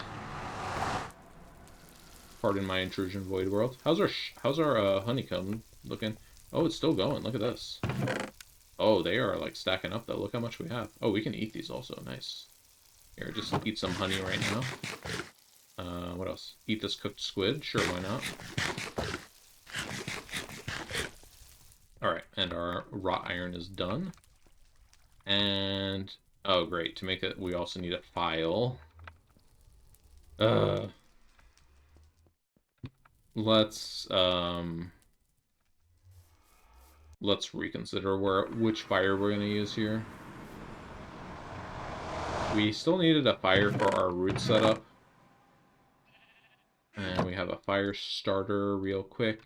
Pardon my intrusion, Void World. How's our honeycomb looking? Oh, it's still going. Look at this. Oh, they are like stacking up though. Look how much we have. Oh, we can eat these also. Nice. Here, just eat some honey right now. What else? Eat this cooked squid. Sure, why not? Alright, and our wrought iron is done. And, oh great, to make it, we also need a file. Uh, let's reconsider which fire we're going to use here. We still needed a fire for our root setup. And we have a fire starter real quick.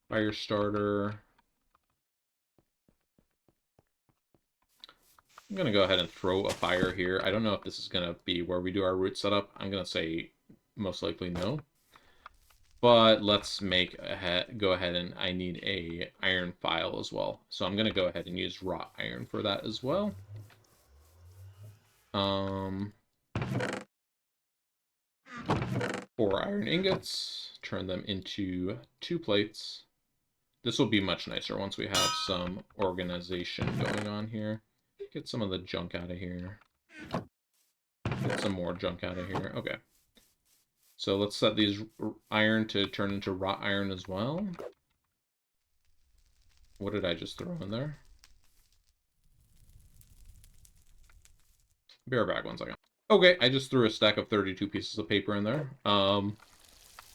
Fire starter. I'm going to go ahead and throw a fire here. I don't know if this is going to be where we do our root setup. I'm going to say most likely no. But let's go ahead and I need a iron file as well. So I'm going to go ahead and use wrought iron for that as well. 4 iron ingots, turn them into 2 plates. This will be much nicer once we have some organization going on here. Get some of the junk out of here. Get some more junk out of here. Okay. So let's set these iron to turn into wrought iron as well. What did I just throw in there? Be right back 1 second. Okay, I just threw a stack of 32 pieces of paper in there.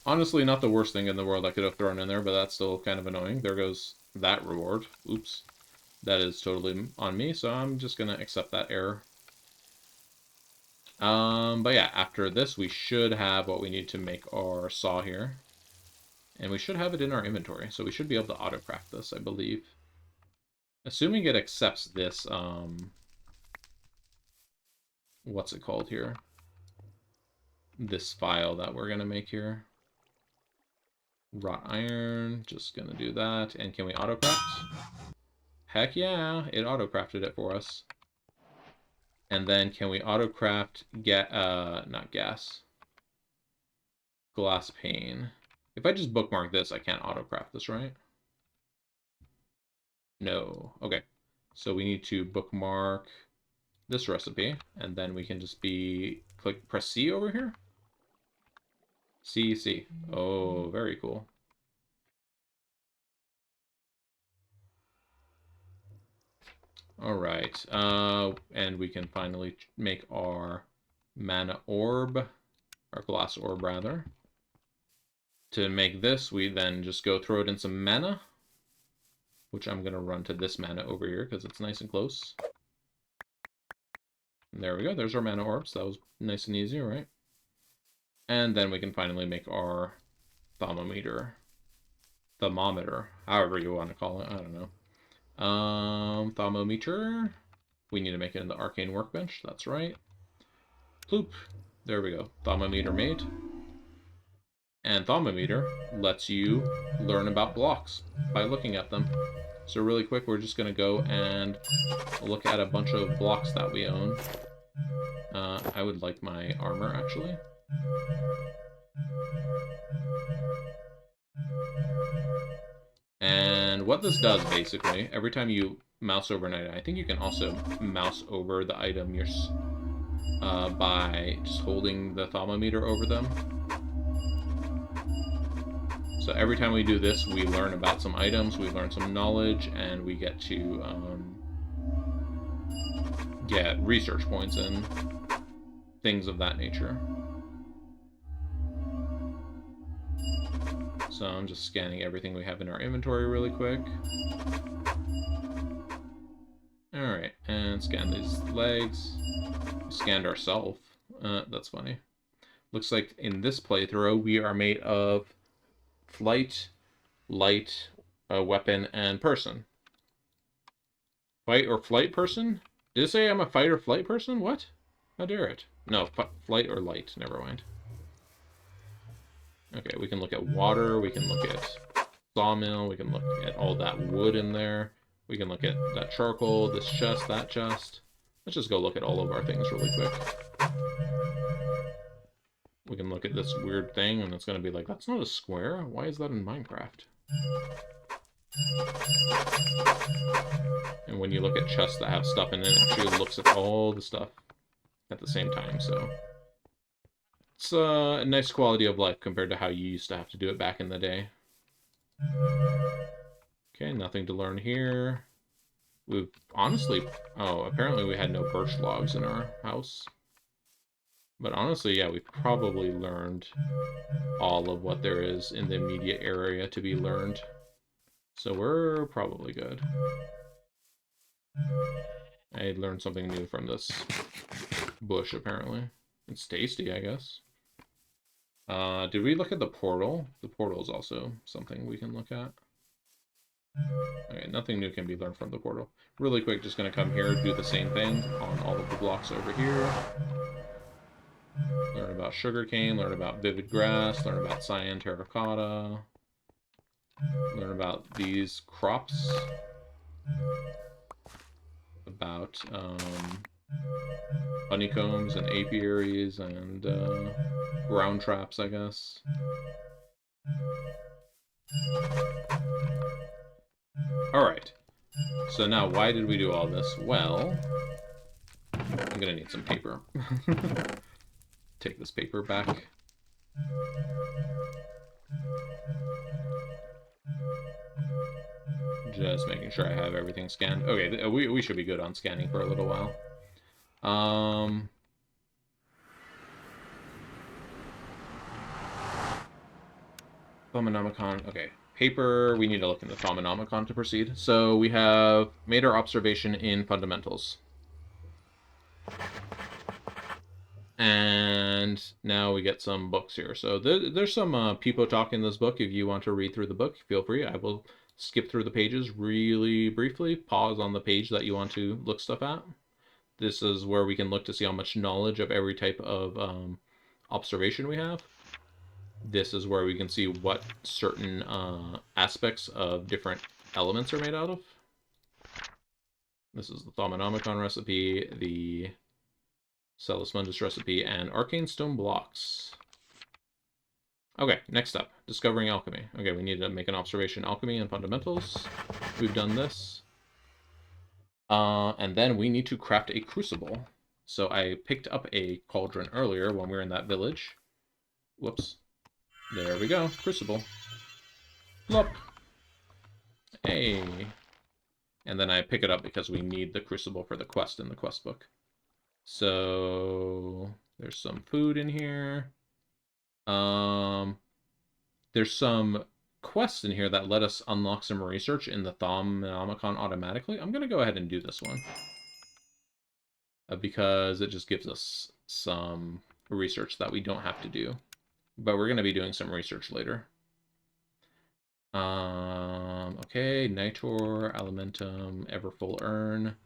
Honestly, not the worst thing in the world I could have thrown in there, but that's still kind of annoying. There goes that reward. Oops. That is totally on me, so I'm just going to accept that error. But yeah, after this, we should have what we need to make our saw here. And we should have it in our inventory, so we should be able to auto-craft this, I believe. Assuming it accepts this, what's it called here? This file that we're going to make here. Wrought iron, just going to do that. And can we auto-craft? Heck yeah, it auto-crafted it for us. And then can we auto-craft not gas. Glass pane. If I just bookmark this, I can't auto-craft this, right? No. Okay. So we need to bookmark this recipe, and then we can just press C over here. C. Oh, very cool. All right. And we can finally make our mana orb, our glass orb rather. To make this, we then just go throw it in some mana, which I'm going to run to this mana over here because it's nice and close. And there we go. There's our mana orbs. That was nice and easy, right? And then we can finally make our thermometer, however you want to call it. I don't know. Thermometer. We need to make it in the arcane workbench. That's right. Ploop. There we go. Thermometer made. And thermometer lets you learn about blocks by looking at them. So really quick, we're just going to go and look at a bunch of blocks that we own. I would like my armor, actually. And what this does, basically, every time you mouse over an item, I think you can also mouse over the item by just holding the thermometer over them. So every time we do this, we learn about some items, we learn some knowledge, and we get to get research points and things of that nature. So I'm just scanning everything we have in our inventory really quick. Alright, and scan these legs. We scanned ourselves. That's funny. Looks like in this playthrough, we are made of flight, light, weapon, and person. Fight or flight person? Did it say I'm a fight or flight person? What? How dare it? No, flight or light. Never mind. Okay, we can look at water, we can look at sawmill, we can look at all that wood in there, we can look at that charcoal, this chest, that chest. Let's just go look at all of our things really quick. We can look at this weird thing, and it's going to be like, that's not a square? Why is that in Minecraft? And when you look at chests that have stuff in it, it actually looks at all the stuff at the same time, so... It's a nice quality of life compared to how you used to have to do it back in the day. Okay, nothing to learn here. We've honestly... Oh, apparently we had no birch logs in our house. But honestly, yeah, we probably learned all of what there is in the immediate area to be learned. So we're probably good. I learned something new from this bush, apparently. It's tasty, I guess. Did we look at the portal? The portal is also something we can look at. Okay, nothing new can be learned from the portal. Really quick, just going to come here, do the same thing on all of the blocks over here. Learn about sugarcane, learn about vivid grass, learn about cyan terracotta. Learn about these crops. About honeycombs and apiaries and ground traps, I guess. Alright. So now, why did we do all this? Well, I'm gonna need some paper. Take this paper back. Just making sure I have everything scanned. Okay, we should be good on scanning for a little while. Thaumonomicon, okay. Paper, we need to look in the Thaumonomicon to proceed. So we have made our observation in fundamentals. And now we get some books here. So there's some people talk in this book. If you want to read through the book, feel free. I will skip through the pages really briefly. Pause on the page that you want to look stuff at. This is where we can look to see how much knowledge of every type of observation we have. This is where we can see what certain aspects of different elements are made out of. This is the Thaumonomicon recipe, the Celis Mundus recipe, and arcane stone blocks. Okay, next up, discovering alchemy. Okay, we need to make an observation alchemy and fundamentals. We've done this. And then we need to craft a crucible. So I picked up a cauldron earlier when we were in that village. Whoops. There we go, crucible. Plop. Hey. And then I pick it up because we need the crucible for the quest in the quest book. So there's some food in here. There's some quests in here that let us unlock some research in the Thaumonomicon automatically. I'm going to go ahead and do this one. Because it just gives us some research that we don't have to do. But we're going to be doing some research later. Okay, Nitor, Elementum, Everfull Urn,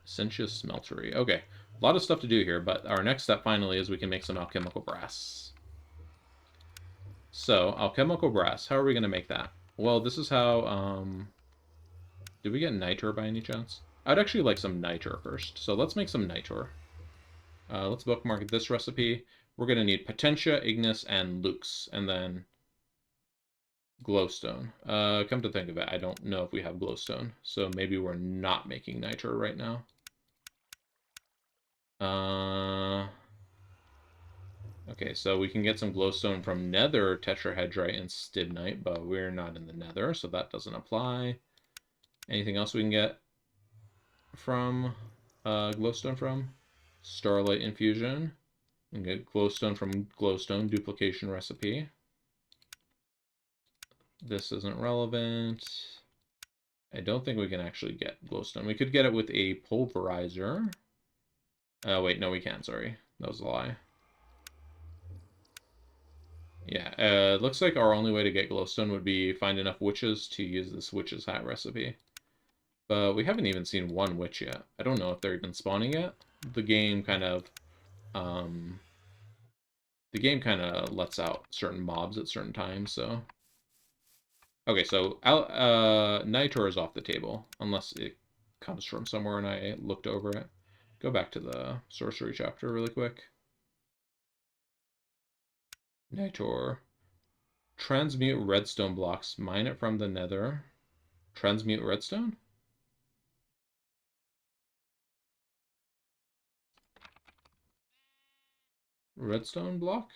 Sentius Smeltery. Okay, a lot of stuff to do here, but our next step finally is we can make some alchemical brass. So, alchemical brass, how are we going to make that? Well, this is how, did we get Nitor by any chance? I'd actually like some Nitor first, so let's make some Nitor. Let's bookmark this recipe. We're going to need Potentia, Ignis, and Lux, and then glowstone. Come to think of it, I don't know if we have glowstone, so maybe we're not making Nitor right now. Okay, so we can get some glowstone from nether tetrahedrite and stibnite, but we're not in the nether, so that doesn't apply. Anything else we can get from glowstone from? Starlight infusion. We can get glowstone from glowstone duplication recipe. This isn't relevant. I don't think we can actually get glowstone. We could get it with a pulverizer. Wait, no, we can't, sorry. That was a lie. Yeah, it looks like our only way to get glowstone would be find enough witches to use this witch's hat recipe. But we haven't even seen one witch yet. I don't know if they're even spawning yet. The game kind of lets out certain mobs at certain times, so. Okay, so Nitor is off the table, unless it comes from somewhere and I looked over it. Go back to the sorcery chapter really quick. Nitor. Transmute redstone blocks. Mine it from the nether. Transmute redstone? Redstone block?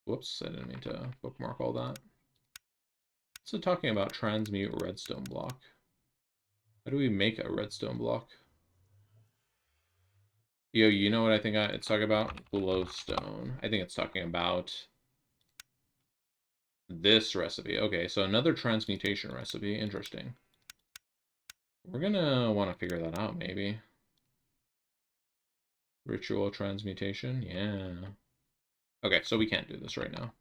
Whoops, I didn't mean to bookmark all that. What's it talking about transmute redstone block? How do we make a redstone block? Yo, you know what I think it's talking about? Glowstone. I think it's talking about this recipe. Okay, so another transmutation recipe. Interesting. We're gonna want to figure that out, maybe. Ritual transmutation, yeah. Okay, so we can't do this right now.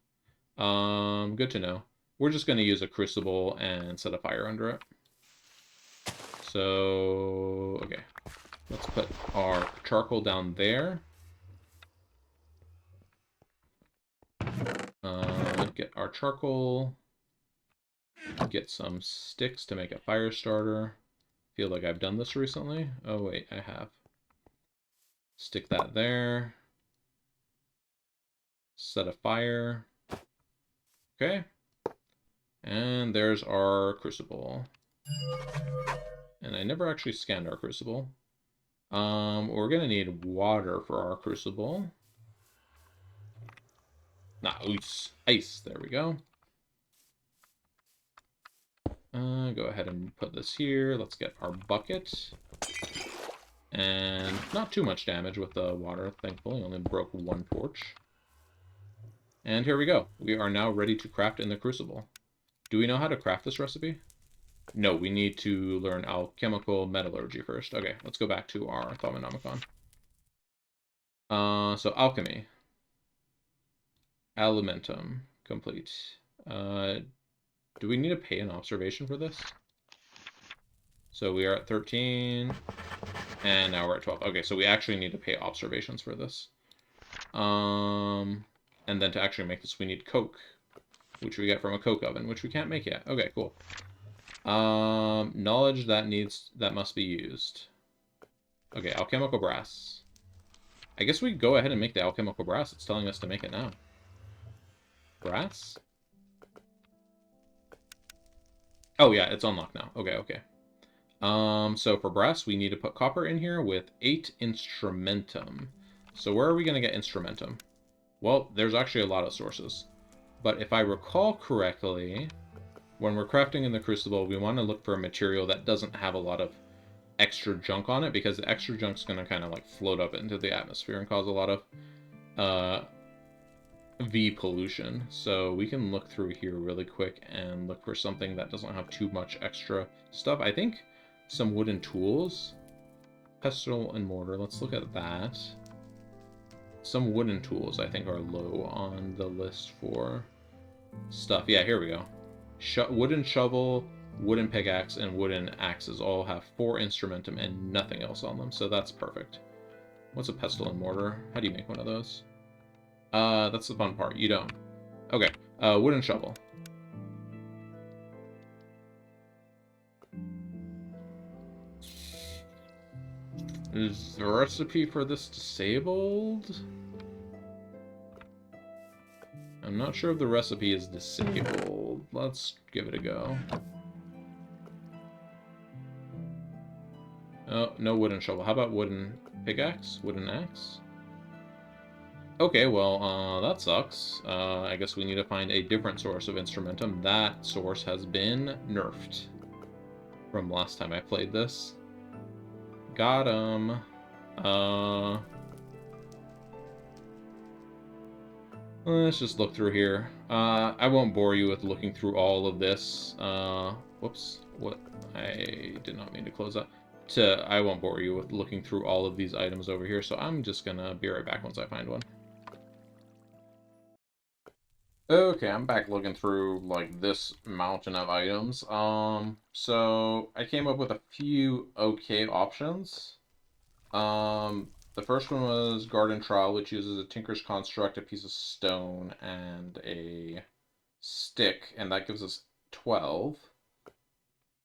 Good to know. We're just gonna use a crucible and set a fire under it. So, okay. Let's put our charcoal down there. Get our charcoal. Get some sticks to make a fire starter. Feel like I've done this recently. Oh wait, I have. Stick that there. Set a fire. Okay. And there's our crucible. And I never actually scanned our crucible. We're gonna need water for our crucible. Ice. Ice. There we go. Go ahead and put this here. Let's get our bucket. And not too much damage with the water, thankfully. Only broke one torch. And here we go. We are now ready to craft in the crucible. Do we know how to craft this recipe? No, we need to learn alchemical metallurgy first. Okay, let's go back to our Thaumonomicon. So alchemy. Alimentum. Complete. Do we need to pay an observation for this? So we are at 13, and now we're at 12. Okay, so we actually need to pay observations for this. And then to actually make this, we need coke, which we get from a coke oven, which we can't make yet. Okay, cool. Knowledge that must be used. Okay, alchemical brass. I guess we go ahead and make the alchemical brass. It's telling us to make it now. Brass? Oh yeah, it's unlocked now. Okay, okay. So for brass, we need to put copper in here with 8 instrumentum. So where are we going to get instrumentum? Well, there's actually a lot of sources. But if I recall correctly, when we're crafting in the crucible, we want to look for a material that doesn't have a lot of extra junk on it, because the extra junk's going to kind of like float up into the atmosphere and cause a lot of V pollution. So we can look through here really quick and look for something that doesn't have too much extra stuff. I think some wooden tools. Pestle and mortar. Let's look at that. Some wooden tools, I think, are low on the list for stuff. Yeah, here we go. Wooden shovel, wooden pickaxe, and wooden axes all have 4 instrumentum and nothing else on them, so that's perfect. What's a pestle and mortar? How do you make one of those? That's the fun part. You don't. Okay, wooden shovel. Is the recipe for this disabled? I'm not sure if the recipe is disabled. Let's give it a go. Oh, no wooden shovel. How about wooden pickaxe? Wooden axe? Okay, well, that sucks. I guess we need to find a different source of instrumentum. That source has been nerfed from last time I played this. Got him. Let's just look through here. I won't bore you with looking through all of this. Whoops. What? I did not mean to close that. I won't bore you with looking through all of these items over here, so I'm just gonna be right back once I find one. Okay, I'm back looking through, like, this mountain of items. So I came up with a few okay options. The first one was Garden Trowel, which uses a Tinker's Construct, a piece of stone, and a stick, and that gives us 12.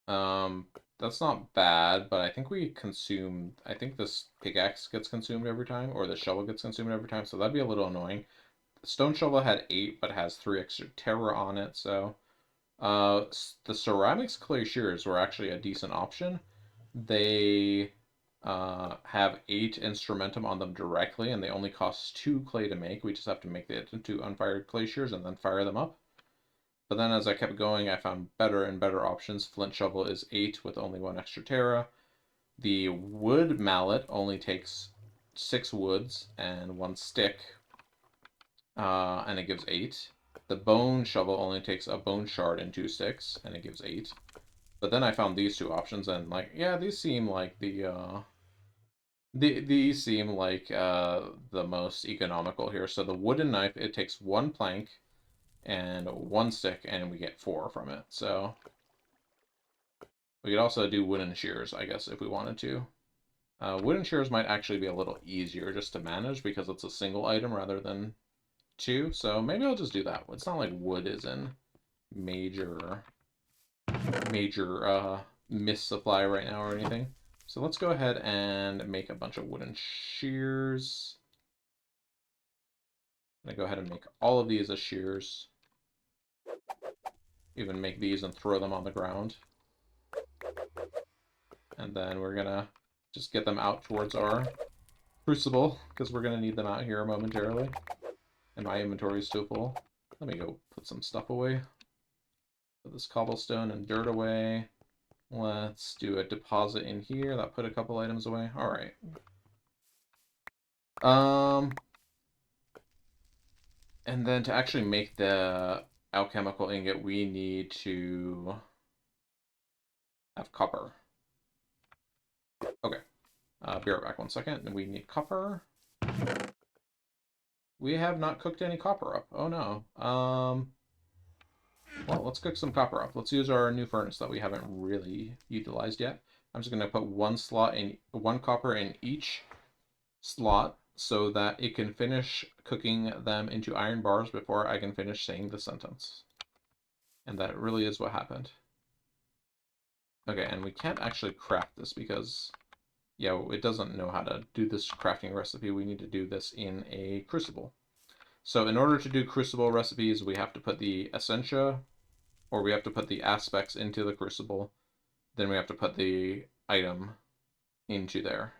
That's not bad, but I think I think this pickaxe gets consumed every time, or the shovel gets consumed every time, so that'd be a little annoying. The stone shovel had 8, but has 3 extra terror on it, so... the ceramics clay shears were actually a decent option. They have 8 instrumentum on them directly, and they only cost 2 clay to make. We just have to make the 2 unfired clay shears and then fire them up. But then as I kept going, I found better and better options. Flint shovel is 8 with only 1 extra Terra. The wood mallet only takes 6 woods and 1 stick, and it gives 8. The bone shovel only takes a bone shard and 2 sticks, and it gives 8. But then I found these two options, and like, yeah, these seem like these seem like the most economical here. So the wooden knife, it takes 1 plank and 1 stick, and we get 4 from it. So we could also do wooden shears, I guess, if we wanted to. Wooden shears might actually be a little easier just to manage because it's a single item rather than 2. So maybe I'll just do that. It's not like wood is in major missupply right now or anything. So let's go ahead and make a bunch of wooden shears. I'm gonna go ahead and make all of these as shears. Even make these and throw them on the ground. And then we're gonna just get them out towards our crucible, because we're gonna need them out here momentarily. And my inventory is still full. Let me go put some stuff away. Put this cobblestone and dirt away. Let's do a deposit in here. That put a couple items away. Alright. And then to actually make the alchemical ingot, we need to have copper. Okay. Be right back 1 second. We need copper. We have not cooked any copper up. Oh no. Well, let's cook some copper up. Let's use our new furnace that we haven't really utilized yet. I'm just going to put 1 copper in each slot so that it can finish cooking them into iron bars before I can finish saying the sentence. And that really is what happened. Okay, and we can't actually craft this because, yeah, it doesn't know how to do this crafting recipe. We need to do this in a crucible. So in order to do crucible recipes, we have to put the essentia, or we have to put the aspects into the crucible. Then we have to put the item into there.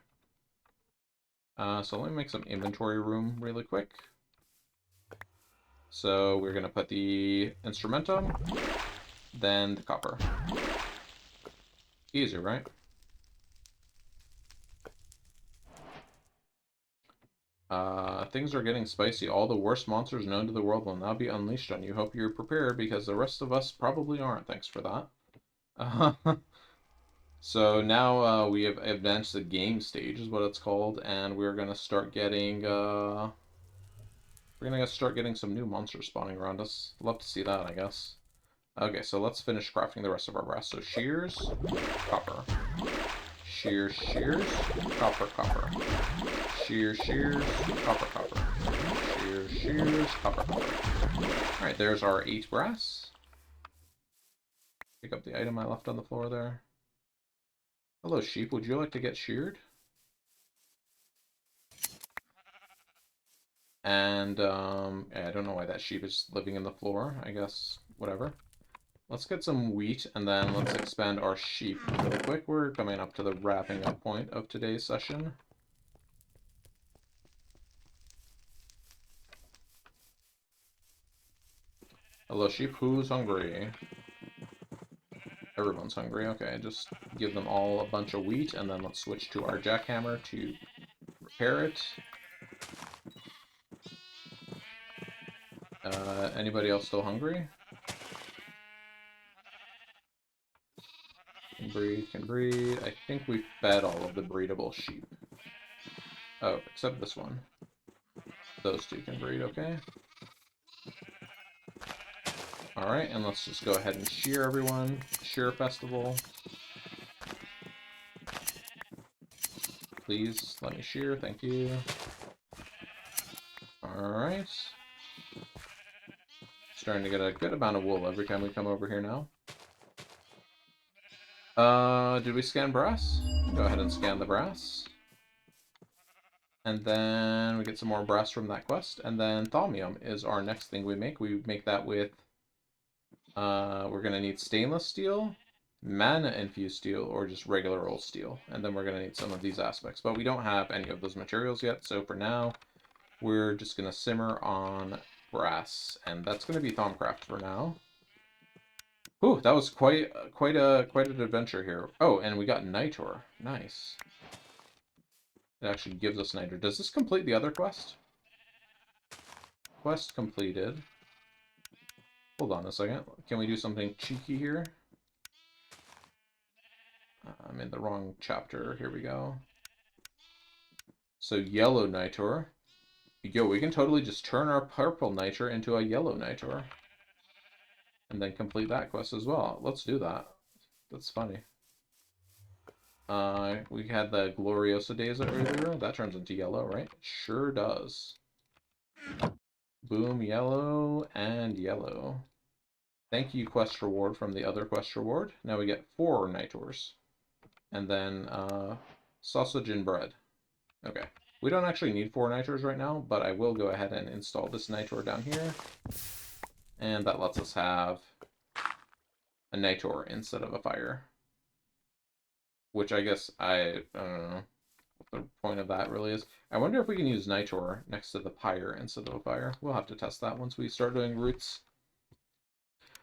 So let me make some inventory room really quick. So we're going to put the instrumentum, then the copper. Easy, right? Things are getting spicy. All the worst monsters known to the world will now be unleashed on you. Hope you're prepared, because the rest of us probably aren't. Thanks for that. So now we have advanced the game stage, is what it's called, and we're gonna start getting some new monsters spawning around us. Love to see that, I guess. Okay, so let's finish crafting the rest of our brass. So shears, copper. Shears, shears, copper, copper. Shears, shears, copper, copper. Shears, shears, copper, copper. Alright, there's our 8 brass. Pick up the item I left on the floor there. Hello, sheep. Would you like to get sheared? And, yeah, I don't know why that sheep is living in the floor. I guess, whatever. Let's get some wheat, and then let's expand our sheep really quick. We're coming up to the wrapping up point of today's session. Hello, sheep. Who's hungry? Everyone's hungry. Okay, just give them all a bunch of wheat, and then let's switch to our jackhammer to repair it. Anybody else still hungry? Can breed, can breed. I think we fed all of the breedable sheep. Oh, except this one. Those 2 can breed, okay. Alright, and let's just go ahead and shear everyone. Shear festival. Please let me shear, thank you. Alright. Starting to get a good amount of wool every time we come over here now. Did we scan brass? Go ahead and scan the brass. And then we get some more brass from that quest. And then thaumium is our next thing we make. We make that with, we're going to need stainless steel, mana-infused steel, or just regular old steel. And then we're going to need some of these aspects. But we don't have any of those materials yet, so for now, we're just going to simmer on brass. And that's going to be Thaumcraft for now. Ooh, that was quite an adventure here. Oh, and we got Nitor. Nice. It actually gives us Nitor. Does this complete the other quest? Quest completed. Hold on a second. Can we do something cheeky here? I'm in the wrong chapter. Here we go. So yellow Nitor. Yo, we can totally just turn our purple Nitor into a yellow Nitor. And then complete that quest as well. Let's do that. That's funny. We had the Gloriosa Days earlier. That turns into yellow, right? Sure does. Boom, yellow, and yellow. Thank you, quest reward from the other quest reward. Now we get 4 Nitors. And then, sausage and bread. Okay. We don't actually need 4 Nitors right now, but I will go ahead and install this Nitor down here. And that lets us have a Nitor instead of a fire. Which I guess I don't know what the point of that really is. I wonder if we can use Nitor next to the pyre instead of a fire. We'll have to test that once we start doing routes.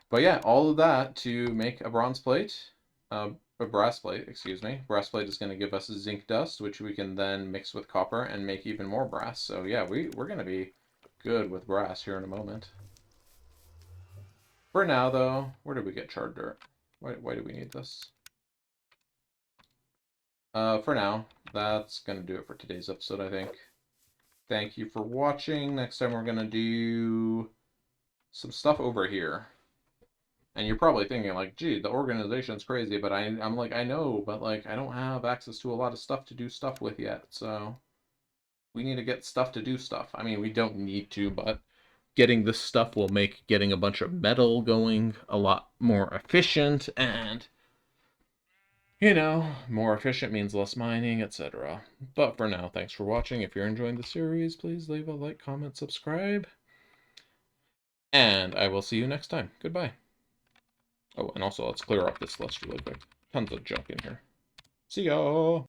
But yeah, all of that to make a bronze plate. A brass plate, excuse me. Brass plate is going to give us zinc dust, which we can then mix with copper and make even more brass. So yeah, we're going to be good with brass here in a moment. For now, though, where did we get charred dirt? Why do we need this? For now, that's going to do it for today's episode, I think. Thank you for watching. Next time we're going to do some stuff over here. And you're probably thinking, like, gee, the organization's crazy, but I'm like, I know, but, like, I don't have access to a lot of stuff to do stuff with yet, so we need to get stuff to do stuff. I mean, we don't need to, but getting this stuff will make getting a bunch of metal going a lot more efficient, and, you know, more efficient means less mining, etc. But for now, thanks for watching. If you're enjoying the series, please leave a like, comment, subscribe, and I will see you next time. Goodbye. Oh, and also let's clear up this list really quick. Tons of junk in here. See ya!